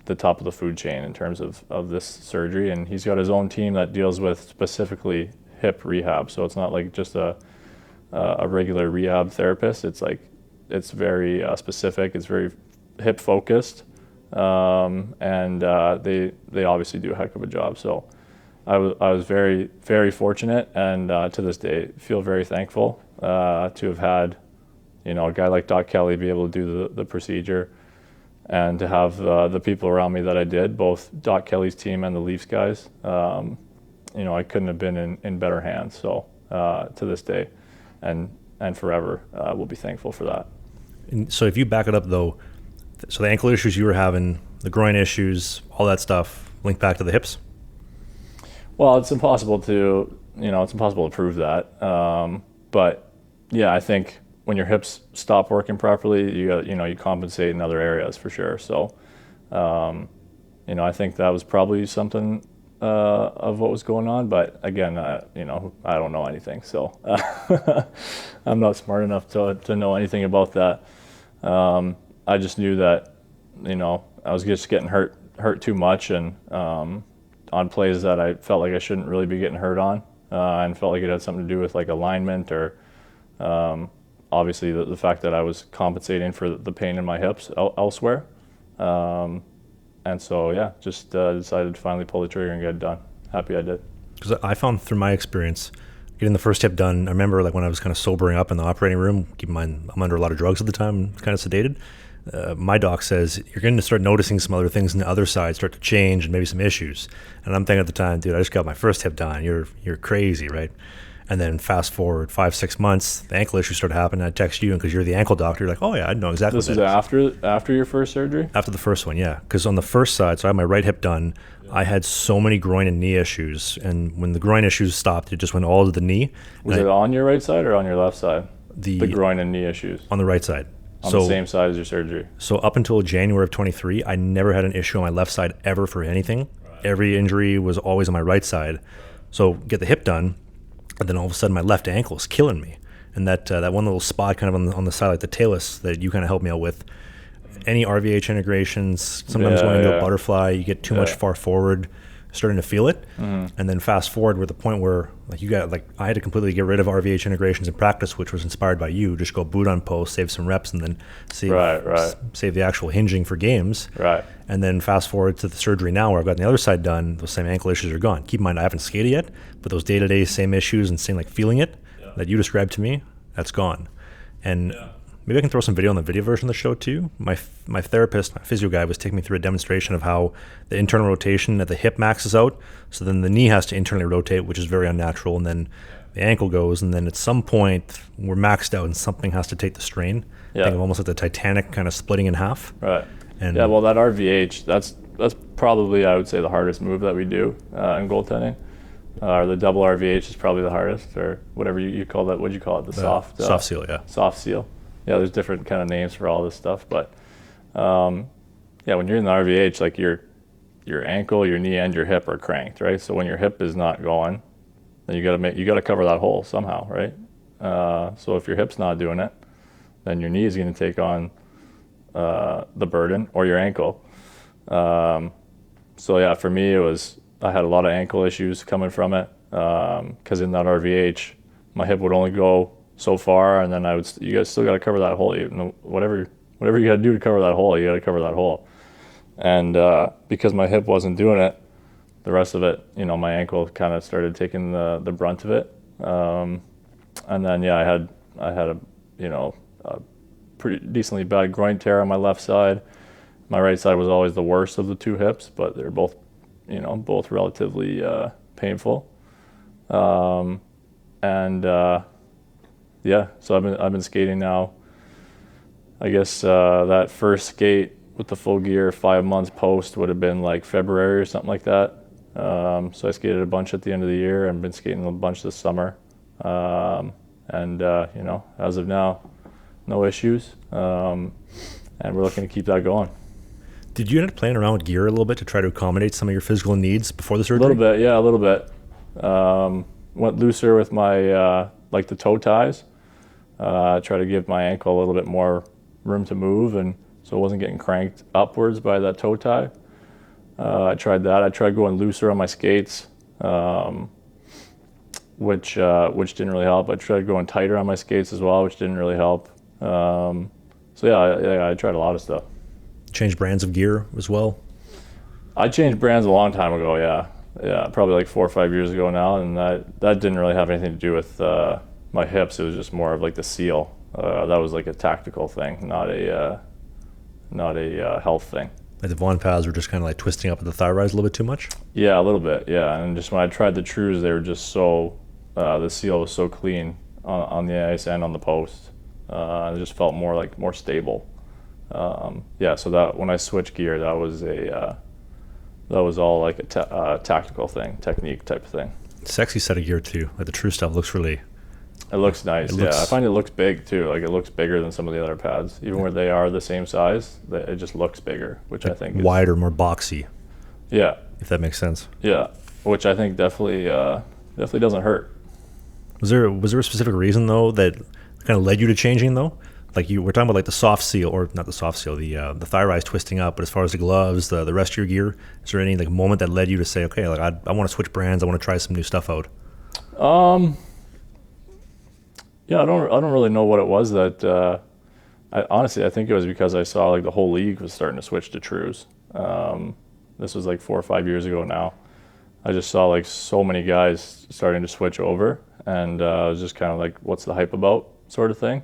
Speaker 5: the top of the food chain in terms of this surgery, and he's got his own team that deals with specifically hip rehab. So it's not like just a regular rehab therapist. It's very specific. It's very hip focused. And they obviously do a heck of a job. So I was very, very fortunate, and to this day feel very thankful to have had, a guy like Doc Kelly be able to do the procedure, and to have the people around me that I did, both Doc Kelly's team and the Leafs guys. I couldn't have been in better hands. So to this day, and forever, we'll be thankful for that.
Speaker 1: And so if you back it up though, so the ankle issues you were having, the groin issues, all that stuff, linked back to the hips?
Speaker 5: Well, it's impossible to prove that. But yeah, I think when your hips stop working properly, you compensate in other areas for sure. So, I think that was probably something of what was going on. But again, I don't know anything, so I'm not smart enough to know anything about that. I just knew that, I was just getting hurt too much, and on plays that I felt like I shouldn't really be getting hurt on, and felt like it had something to do with like alignment or obviously the fact that I was compensating for the pain in my hips elsewhere. And so, yeah, just decided to finally pull the trigger and get it done. Happy I did.
Speaker 1: Because I found through my experience, getting the first hip done, I remember like when I was kind of sobering up in the operating room, keep in mind I'm under a lot of drugs at the time, kind of sedated. My doc says, you're going to start noticing some other things on the other side start to change and maybe some issues. And I'm thinking at the time, dude, I just got my first hip done. You're crazy, right? And then fast forward 5-6 months, the ankle issues started happening. I text you, and because you're the ankle doctor, you're like, oh yeah, I know exactly.
Speaker 5: This was after your first surgery?
Speaker 1: After the first one, yeah. Because on the first side, so I had my right hip done, I had so many groin and knee issues. And when the groin issues stopped, it just went all to the knee.
Speaker 5: Was it on your right side or on your left side? The groin and knee issues?
Speaker 1: On the right side.
Speaker 5: On the same side as your surgery? So
Speaker 1: up until January of 23, I never had an issue on my left side ever for anything. Right. Every injury was always on my right side. So get the hip done, and then all of a sudden my left ankle is killing me. And that one little spot kind of on the side, like the talus, that you kind of helped me out with. Any RVH integrations, sometimes when you go butterfly, you get too much far forward, starting to feel it. Mm-hmm. And then fast forward, we're at the point where I had to completely get rid of RVH integrations in practice, which was inspired by you. Just go boot on post, save some reps, and then save the actual hinging for games.
Speaker 5: Right.
Speaker 1: And then fast forward to the surgery now, where I've gotten the other side done. Those same ankle issues are gone. Keep in mind, I haven't skated yet, but those day-to-day same issues and same like feeling it that you described to me, that's gone. And maybe I can throw some video on the video version of the show too. My therapist, my physio guy, was taking me through a demonstration of how the internal rotation at the hip maxes out. So then the knee has to internally rotate, which is very unnatural. And then the ankle goes. And then at some point, we're maxed out and something has to take the strain. Yeah. Think of almost like the Titanic kind of splitting in half.
Speaker 5: Right. And well, that RVH, that's probably, I would say, the hardest move that we do in goaltending. Or the double RVH is probably the hardest, or whatever you call that. What do you call it? The soft
Speaker 1: seal, yeah.
Speaker 5: Soft seal. Yeah, there's different kind of names for all this stuff, but when you're in the RVH, like your ankle, your knee, and your hip are cranked, right? So when your hip is not going, then you got to cover that hole somehow, right? So if your hip's not doing it, then your knee is going to take on the burden, or your ankle. So yeah, for me, I had a lot of ankle issues coming from it, because in that RVH, my hip would only go so far, and then you guys still got to cover that hole. Whatever you got to do to cover that hole, you got to cover that hole. And because my hip wasn't doing it, the rest of it, my ankle kind of started taking the brunt of it. And then I had a pretty decently bad groin tear on my left side. My right side was always the worst of the two hips, but they're both relatively painful. So I've been skating now. I guess that first skate with the full gear 5 months post would have been like February or something like that. So I skated a bunch at the end of the year and been skating a bunch this summer. As of now, no issues. And we're looking to keep that going.
Speaker 1: Did you end up playing around with gear a little bit to try to accommodate some of your physical needs before the surgery?
Speaker 5: A little bit. Went looser with my, the toe ties. Try to give my ankle a little bit more room to move, and so it wasn't getting cranked upwards by that toe tie. I tried that. I tried going looser on my skates, which didn't really help. I tried going tighter on my skates as well, which didn't really help. I tried a lot of stuff.
Speaker 1: Changed brands of gear as well?
Speaker 5: I changed brands a long time ago, yeah, probably like 4 or 5 years ago now, and that didn't really have anything to do with my hips. It was just more of like the seal. That was like a tactical thing, not a health thing.
Speaker 1: Like the Vaughn pads were just kind of like twisting up at the thigh rise a little bit too much?
Speaker 5: Yeah, a little bit, yeah. And just when I tried the Trues, they were just so, the seal was so clean on the ice and on the post. It just felt more stable. So that when I switched gear, that was all like a tactical thing, technique type of thing.
Speaker 1: Sexy set of gear too. Like the True stuff looks really...
Speaker 5: It looks nice, I find it looks big too. Like it looks bigger than some of the other pads. Even where they are the same size, it just looks bigger, which I think is...
Speaker 1: Wider, more boxy.
Speaker 5: Yeah.
Speaker 1: If that makes sense.
Speaker 5: Yeah, which I think definitely doesn't hurt.
Speaker 1: Was there a specific reason though that kind of led you to changing though? Like we're talking about like the soft seal, or not the soft seal, the thigh rise twisting up. But as far as the gloves, the rest of your gear, is there any like moment that led you to say, okay, like I want to switch brands, I want to try some new stuff out?
Speaker 5: Yeah, I don't really know what it was that. I think it was because I saw like the whole league was starting to switch to Trues. This was like 4 or 5 years ago now. I just saw like so many guys starting to switch over, and I was just kind of like, what's the hype about, sort of thing.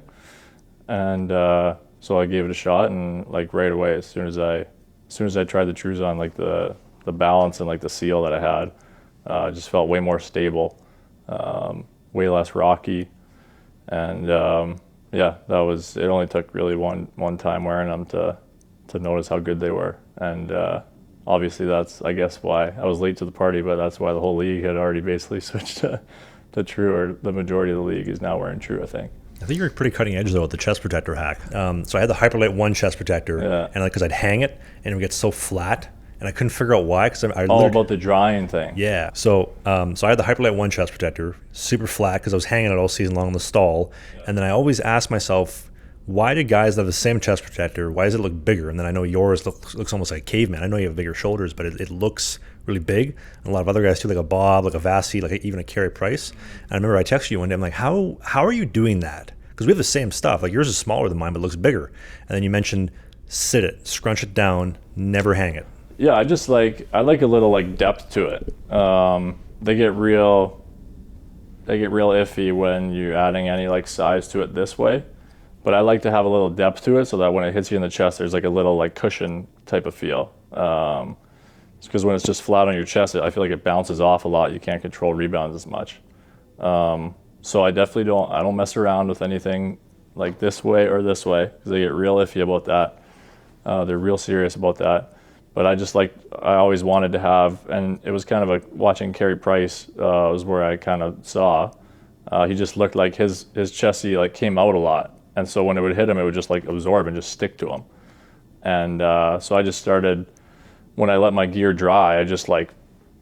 Speaker 5: And so I gave it a shot, and like right away, as soon as I tried the Trues on, like the balance and like the seal that I had, just felt way more stable, way less rocky. And that was, it only took really one time wearing them to notice how good they were. And obviously that's, I guess, why I was late to the party, but that's why the whole league had already basically switched to True, or the majority of the league is now wearing True, I think.
Speaker 1: I think you're pretty cutting edge though with the chest protector hack. So I had the Hyperlite 1 chest protector, and because I'd hang it and it would get so flat, and I couldn't figure out why.
Speaker 5: All about the drying thing.
Speaker 1: Yeah. So I had the Hyperlite 1 chest protector, super flat, because I was hanging it all season long in the stall. And then I always ask myself, why do guys that have the same chest protector, why does it look bigger? And then I know yours looks almost like a caveman. I know you have bigger shoulders, but it looks really big. And a lot of other guys too, like a Bob, like a Vasi, like even a Carey Price. And I remember I texted you one day, I'm like, how are you doing that? Because we have the same stuff. Like yours is smaller than mine, but looks bigger. And then you mentioned sit it, scrunch it down, never hang it.
Speaker 5: Yeah, I like a little like depth to it. They get real iffy when you're adding any like size to it this way. But I like to have a little depth to it so that when it hits you in the chest, there's like a little like cushion type of feel. Because when it's just flat on your chest, I feel like it bounces off a lot. You can't control rebounds as much. So I definitely don't mess around with anything like this way or this way, because they get real iffy about that. They're real serious about that. But I always wanted to have, and it was kind of watching Carey Price was where I kind of saw. He just looked like his chesty like came out a lot. And so when it would hit him, it would just like absorb and just stick to him. And so I just started, when I let my gear dry, I just like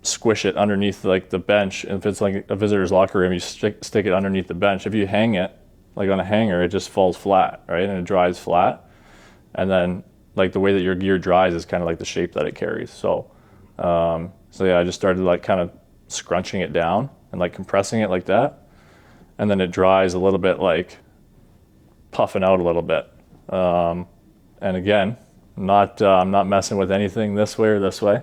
Speaker 5: squish it underneath like the bench. And if it's like a visitor's locker room, you stick it underneath the bench. If you hang it like on a hanger, it just falls flat, right? And it dries flat. And then like the way that your gear dries is kind of like the shape that it carries. So I just started like kind of scrunching it down and like compressing it like that. And then it dries a little bit, like puffing out a little bit. And again, I'm not messing with anything this way or this way.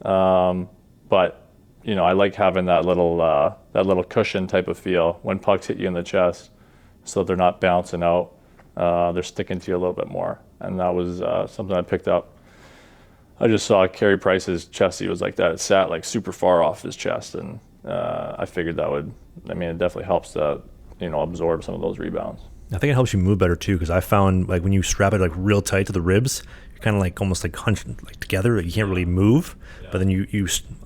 Speaker 5: But I like having that little cushion type of feel when pucks hit you in the chest, so that they're not bouncing out. They're sticking to you a little bit more. And that was something I picked up. I just saw Carey Price's chest. He was like that. It sat like super far off his chest, and I figured it definitely helps to absorb some of those rebounds.
Speaker 1: I think it helps you move better too, because I found like when you strap it like real tight to the ribs, you're kind of like almost like hunched like together. You can't really move. But then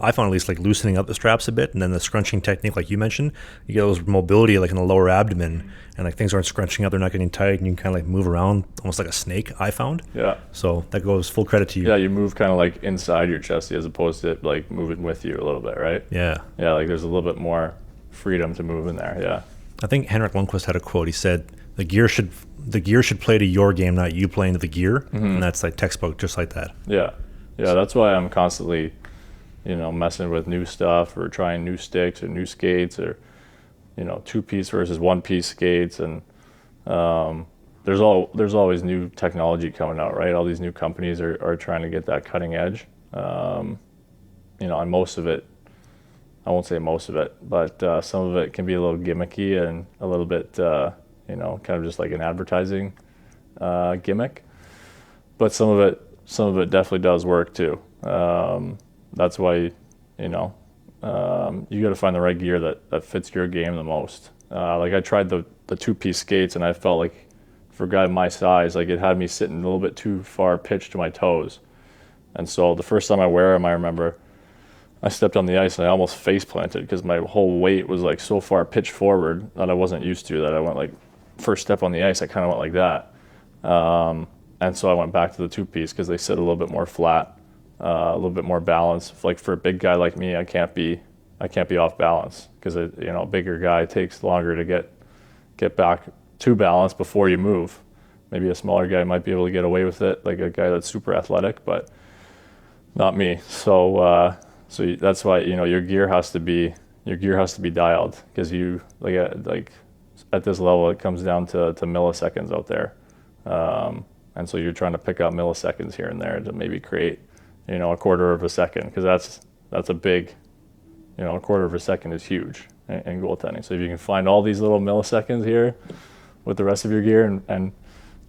Speaker 1: I found at least like loosening up the straps a bit, and then the scrunching technique, like you mentioned, you get those mobility like in the lower abdomen, and like things aren't scrunching up, they're not getting tight, and you can kind of like move around almost like a snake. I found.
Speaker 5: Yeah.
Speaker 1: So that goes full credit to you.
Speaker 5: Yeah, you move kind of like inside your chest as opposed to like moving with you a little bit, right?
Speaker 1: Yeah.
Speaker 5: Yeah, like there's a little bit more freedom to move in there. Yeah.
Speaker 1: I think Henrik Lundqvist had a quote. He said, the gear should play to your game, not you playing to the gear. Mm-hmm. And that's like textbook, just like that.
Speaker 5: Yeah. Yeah, that's why I'm constantly, messing with new stuff or trying new sticks or new skates or, 2-piece versus 1-piece skates. And there's always new technology coming out, right? All these new companies are trying to get that cutting edge. And most of it, I won't say most of it, but some of it can be a little gimmicky and a little bit, kind of just like an advertising gimmick. But some of it definitely does work too. That's why, you got to find the right gear that fits your game the most. Like I tried the 2-piece skates, and I felt like for a guy my size, like it had me sitting a little bit too far pitched to my toes. And so the first time I wear them, I remember I stepped on the ice and I almost face planted because my whole weight was like so far pitched forward that I wasn't used to, that I went like first step on the ice, I kind of went like that. And so I went back to the 2-piece because they sit a little bit more flat, a little bit more balanced. Like for a big guy like me, I can't be off balance because a bigger guy takes longer to get back to balance before you move. Maybe a smaller guy might be able to get away with it, like a guy that's super athletic, but not me. So that's why your gear has to be dialed, because you like at this level it comes down to milliseconds out there, and so you're trying to pick up milliseconds here and there to maybe create a quarter of a second, because that's a big, a quarter of a second is huge in goaltending. So if you can find all these little milliseconds here with the rest of your gear and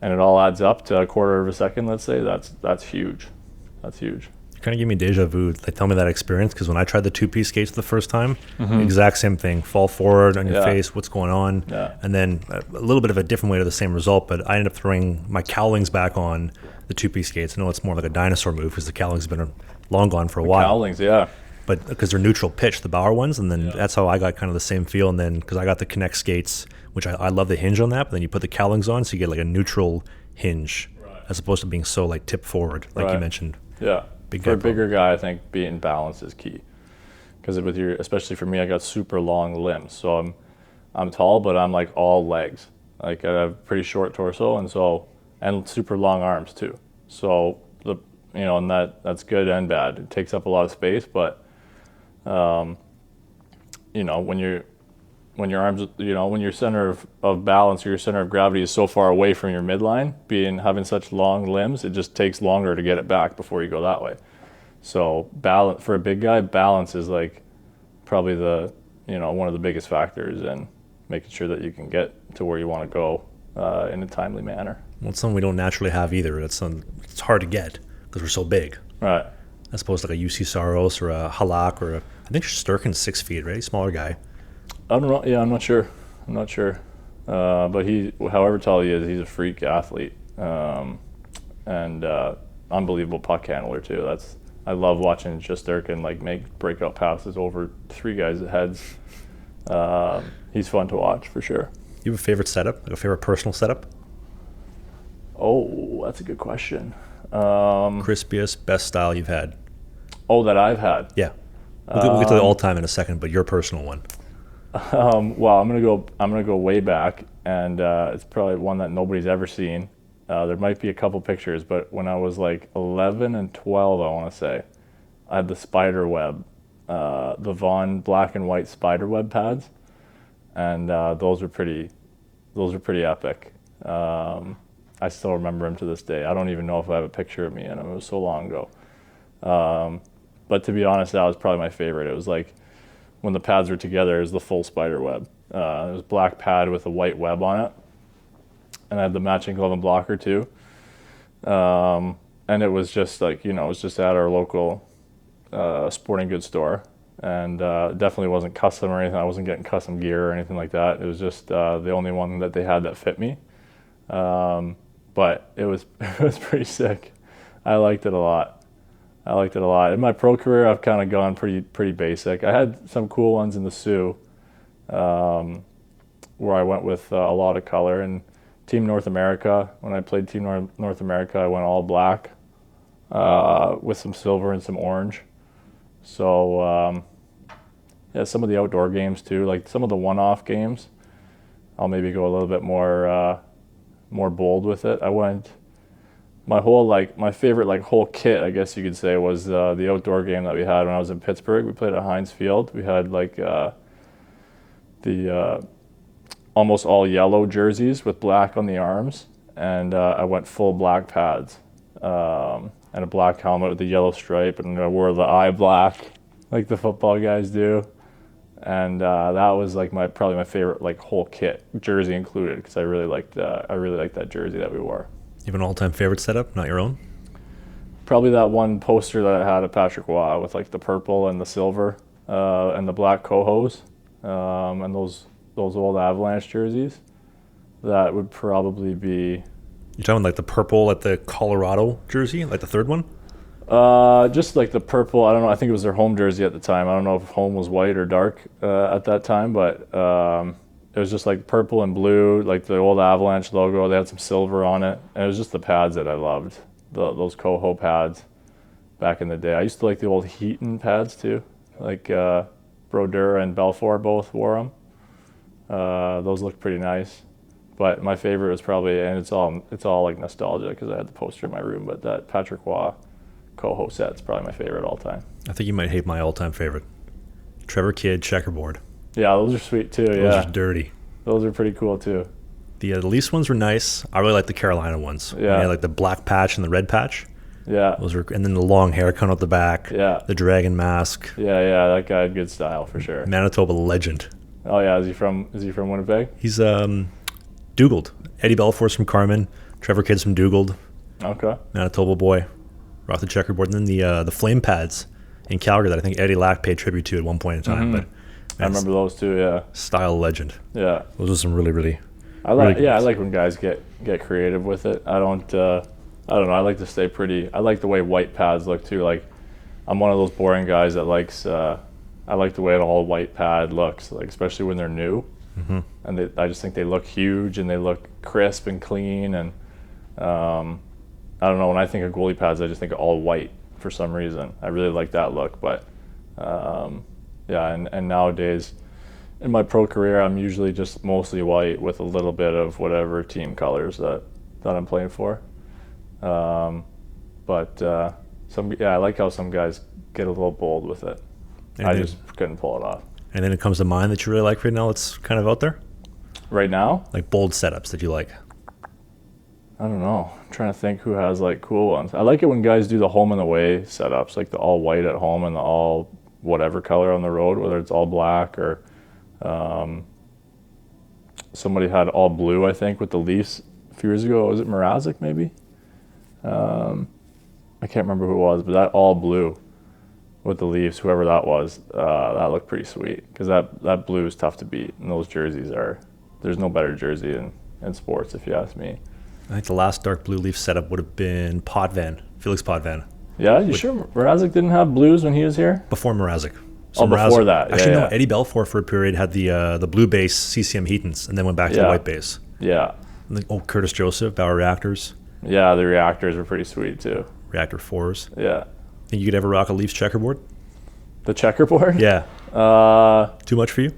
Speaker 5: it all adds up to a quarter of a second, let's say, that's huge. That's huge.
Speaker 1: Kind of give me deja vu. They tell me that experience, because when I tried the 2-piece skates the first time, exact same thing. Fall forward on your face, what's going on? Yeah. And then a little bit of a different way to the same result, but I ended up throwing my cowlings back on the 2-piece skates. I know it's more like a dinosaur move because the cowlings have been long gone for a while.
Speaker 5: Cowlings, yeah.
Speaker 1: But because they're neutral pitch, the Bauer ones, and then that's how I got kind of the same feel. And then because I got the Connect skates, which I love the hinge on that, but then you put the cowlings on, so you get like a neutral hinge, as opposed to being so like tip forward, like you mentioned.
Speaker 5: Yeah. For a bigger guy, I think being balanced is key, because especially for me, I got super long limbs, so I'm tall, but I'm like all legs. Like I have pretty short torso, and super long arms too. So and that's good and bad. It takes up a lot of space, but when your arms, when your center of balance or your center of gravity is so far away from your midline, having such long limbs, it just takes longer to get it back before you go that way. So balance for a big guy, balance is like probably one of the biggest factors in making sure that you can get to where you want to go in a timely manner.
Speaker 1: Well, it's something we don't naturally have either. It's hard to get because we're so big.
Speaker 5: Right.
Speaker 1: As opposed to like a UC Saros or a Halak or I think Sturkin's 6 feet, right? Smaller guy.
Speaker 5: I don't know. Yeah, I'm not sure. But however tall he is, he's a freak athlete, and unbelievable puck handler too. I love watching Shesterkin like make breakout passes over 3 guys' heads. He's fun to watch for sure.
Speaker 1: You have a favorite setup? Like a favorite personal setup?
Speaker 5: Oh, that's a good question.
Speaker 1: Crispiest, best style you've had?
Speaker 5: Oh, that I've had.
Speaker 1: Yeah, we'll get to the all-time in a second, but your personal one.
Speaker 5: Well, I'm gonna go way back, and it's probably one that nobody's ever seen. There might be a couple pictures, but when I was like 11 and 12, I want to say, I had the spider web, the Vaughn black and white spider web pads, and those were pretty epic. I still remember them to this day. I don't even know if I have a picture of me in them. It was so long ago. But to be honest, that was probably my favorite. It was like, when the pads were together, it was the full spider web. It was black pad with a white web on it. And I had the matching glove and blocker too. And it was just like, it was just at our local sporting goods store. And definitely wasn't custom or anything. I wasn't getting custom gear or anything like that. It was just the only one that they had that fit me. But it was pretty sick. I liked it a lot. In my pro career, I've kind of gone pretty basic. I had some cool ones in the Sioux, where I went with a lot of color. And Team North America, when I played Team North America, I went all black with some silver and some orange. So yeah, some of the outdoor games too, like some of the one-off games, I'll maybe go a little bit more bold with it. I went my favorite whole kit, I guess you could say, was the outdoor game that we had when I was in Pittsburgh. We played at Heinz Field. We had the almost all yellow jerseys with black on the arms, and I went full black pads and a black helmet with a yellow stripe, and I wore the eye black like the football guys do. And that was probably my favorite whole kit, jersey included, because I really liked that jersey that we wore.
Speaker 1: You have an all-time favorite setup, not your own?
Speaker 5: Probably that one poster that I had at Patrick Waugh with the purple and the silver and the black cohos and those old Avalanche jerseys. That would probably be.
Speaker 1: You're talking the purple at the Colorado jersey, the third one?
Speaker 5: Just the purple. I don't know. I think it was their home jersey at the time. I don't know if home was white or dark at that time, but it was just purple and blue, the old Avalanche logo. They had some silver on it, and it was just the pads that I loved. Those Coho pads back in the day. I used to like the old Heaton pads too, Brodeur and Belfour both wore them. Those looked pretty nice. But my favorite was probably, and it's all nostalgia because I had the poster in my room, but that Patrick Waugh Coho set's probably my favorite all time.
Speaker 1: I think you might hate my all-time favorite. Trevor Kidd checkerboard.
Speaker 5: Yeah, those are sweet too.
Speaker 1: Those are dirty.
Speaker 5: Those are pretty cool too.
Speaker 1: The Leafs ones were nice. I really like the Carolina ones.
Speaker 5: Yeah.
Speaker 1: The black patch and the red patch.
Speaker 5: Yeah.
Speaker 1: Those were, and then the long hair coming out the back.
Speaker 5: Yeah.
Speaker 1: The dragon mask.
Speaker 5: Yeah, that guy had good style for sure.
Speaker 1: Manitoba legend.
Speaker 5: Oh yeah, is he from Winnipeg?
Speaker 1: He's Dugald. Eddie Belfour's from Carmen. Trevor Kidd's from Dugald.
Speaker 5: Okay.
Speaker 1: Manitoba boy. Rock the checkerboard. And then the flame pads in Calgary that I think Eddie Lack paid tribute to at one point in time. But
Speaker 5: I remember those too. Yeah.
Speaker 1: Style legend.
Speaker 5: Yeah.
Speaker 1: Those are some really, really.
Speaker 5: I like when guys get creative with it. I don't know. I like to stay pretty. I like the way white pads look too. I'm one of those boring guys that likes. I like the way an all white pad looks, especially when they're new. Mm-hmm. And I just think they look huge and they look crisp and clean. And I don't know. When I think of goalie pads, I just think of all white for some reason. I really like that look, but yeah. And nowadays, in my pro career, I'm usually just mostly white with a little bit of whatever team colors that I'm playing for. But I like how some guys get a little bold with it. I just couldn't pull it off.
Speaker 1: And then it comes to mind that you really like right now that's kind of out there?
Speaker 5: Right now?
Speaker 1: Bold setups that you like.
Speaker 5: I don't know. I'm trying to think who has cool ones. I like it when guys do the home and away setups, the all white at home and the all whatever color on the road, whether it's all black or somebody had all blue, I think, with the Leafs a few years ago. Was it Mrazek maybe? I can't remember who it was, but that all blue with the Leafs, whoever that was, that looked pretty sweet because that blue is tough to beat, and those jerseys there's no better jersey in sports if you ask me.
Speaker 1: I think the last dark blue Leaf setup would have been Felix Potvin.
Speaker 5: Yeah, you sure Mrazek didn't have blues when he was here?
Speaker 1: Before Mrazek.
Speaker 5: So before that.
Speaker 1: Actually, no, Eddie Belfour for a period had the blue base CCM Heatons and then went back to the white base.
Speaker 5: Yeah.
Speaker 1: And Curtis Joseph, Bauer Reactors.
Speaker 5: Yeah, the reactors were pretty sweet too.
Speaker 1: Reactor 4s.
Speaker 5: Yeah.
Speaker 1: Think you could ever rock a Leafs checkerboard?
Speaker 5: The checkerboard?
Speaker 1: Yeah. Too much for you?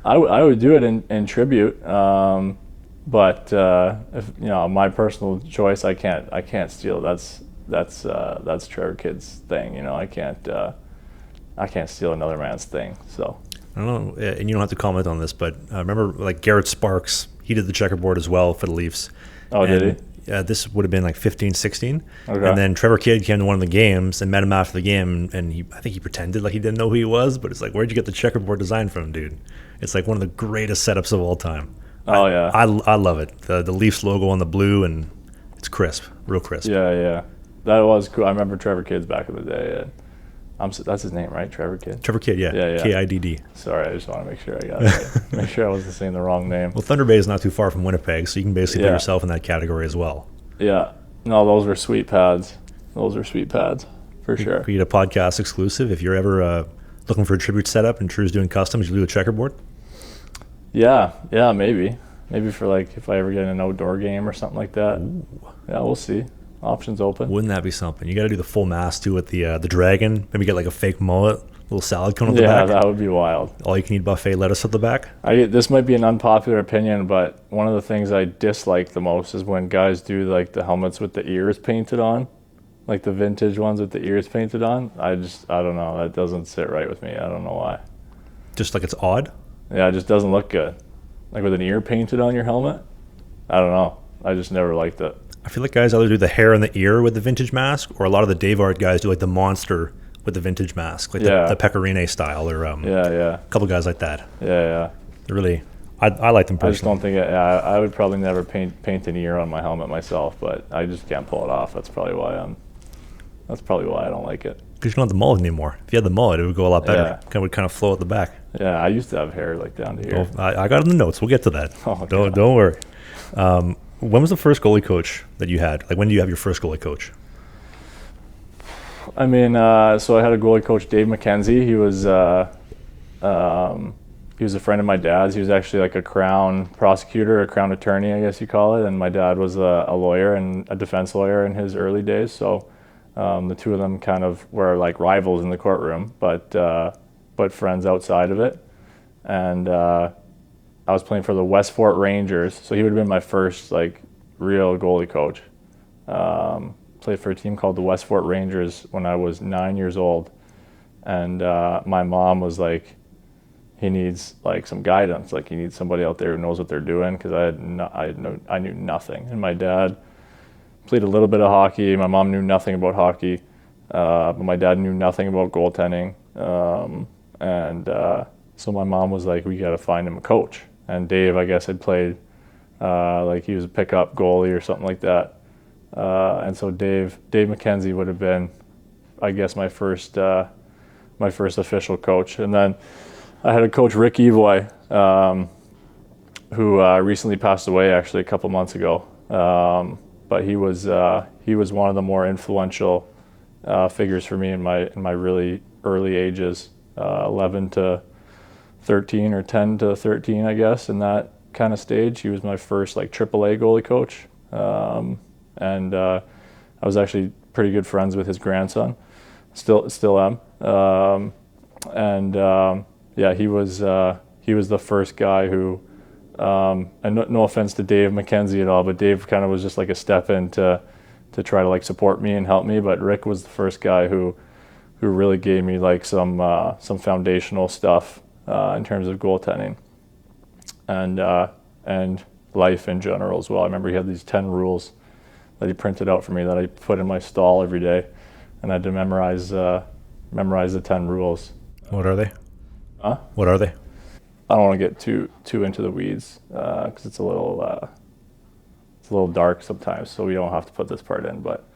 Speaker 5: I would do it in tribute, but if my personal choice, I can't steal. That's Trevor Kidd's thing. I can't steal another man's thing. So
Speaker 1: I don't know, and you don't have to comment on this, but I remember Garrett Sparks. He did the checkerboard as well for the Leafs.
Speaker 5: Oh,
Speaker 1: and,
Speaker 5: did he?
Speaker 1: This would have been 15, 16.
Speaker 5: Okay.
Speaker 1: And then Trevor Kidd came to one of the games and met him after the game, and I think he pretended like he didn't know who he was, but it's where'd you get the checkerboard design from, dude? It's one of the greatest setups of all time.
Speaker 5: Oh, yeah.
Speaker 1: I love it. The Leafs logo on the blue, and it's crisp, real crisp.
Speaker 5: Yeah. That was cool. I remember Trevor Kidd's back in the day. That's his name, right? Trevor Kidd?
Speaker 1: Trevor Kidd, yeah.
Speaker 5: Yeah.
Speaker 1: Kidd.
Speaker 5: Sorry, I just want to make sure I got it right. Make sure I wasn't saying the wrong name.
Speaker 1: Well, Thunder Bay is not too far from Winnipeg, so you can basically put yourself in that category as well.
Speaker 5: Yeah. No, those were sweet pads. For sure.
Speaker 1: We get a podcast exclusive. If you're ever looking for a tribute setup and Drew's doing customs, you do a checkerboard?
Speaker 5: Yeah, maybe. Maybe for like if I ever get in an outdoor game or something like that. Ooh. Yeah, we'll see. Options open.
Speaker 1: Wouldn't that be something? You got to do the full mask too with the dragon. Maybe get like a fake mullet, little salad cone at the back.
Speaker 5: Yeah, that would be wild.
Speaker 1: All you can eat buffet lettuce at the back.
Speaker 5: This might be an unpopular opinion, but one of the things I dislike the most is when guys do like the helmets with the ears painted on, like the vintage ones with the ears painted on. I don't know. That doesn't sit right with me. I don't know why.
Speaker 1: Just like it's odd?
Speaker 5: Yeah, it just doesn't look good. Like with an ear painted on your helmet? I don't know. I just never liked it.
Speaker 1: I feel like guys either do the hair and the ear with the vintage mask, or a lot of the Dave Art guys do like the monster with the vintage mask, like the Pecorine style, or a couple guys like that.
Speaker 5: Yeah.
Speaker 1: They're really, I like them personally.
Speaker 5: I just don't think I would probably never paint an ear on my helmet myself, but I just can't pull it off. That's probably why I don't like it.
Speaker 1: Because you don't have the mullet anymore. If you had the mullet, it would go a lot better. It would kind of flow at the back.
Speaker 5: Yeah, I used to have hair like down to here.
Speaker 1: Well, I got it in the notes. We'll get to that.
Speaker 5: Oh,
Speaker 1: don't worry. When was the first goalie coach that you had? Like, when do you have your first goalie coach?
Speaker 5: I mean, so I had a goalie coach, Dave McKenzie. He was a friend of my dad's. He was actually like a crown prosecutor, a crown attorney, I guess you call it. And my dad was a lawyer and a defense lawyer in his early days. So the two of them kind of were like rivals in the courtroom, but friends outside of it. And I was playing for the West Fort Rangers, so he would have been my first like real goalie coach. Played for a team called the West Fort Rangers when I was 9 years old, and my mom was like, he needs like some guidance, like he needs somebody out there who knows what they're doing, because I knew nothing, and my dad played a little bit of hockey. My mom knew nothing about hockey, but my dad knew nothing about goaltending, so my mom was like, we got to find him a coach. And Dave, I guess, had played, like he was a pickup goalie or something like that. And so Dave McKenzie would have been, I guess, my first official coach. And then I had a coach, Rick Evoy, who recently passed away actually a couple months ago. But he was one of the more influential figures for me in my really early ages, 11 to 13 or 10 to 13, I guess, in that kind of stage. He was my first like AAA goalie coach, and I was actually pretty good friends with his grandson, still am, he was the first guy who, and no offense to Dave McKenzie at all, but Dave kind of was just like a step in to try to like support me and help me, but Rick was the first guy who really gave me like some foundational stuff in terms of goaltending and life in general as well. I remember he had these 10 rules that he printed out for me that I put in my stall every day, and I had to memorize the 10 rules.
Speaker 1: What are they?
Speaker 5: Huh?
Speaker 1: What are they?
Speaker 5: I don't want to get too into the weeds because it's a little dark sometimes, so we don't have to put this part in. But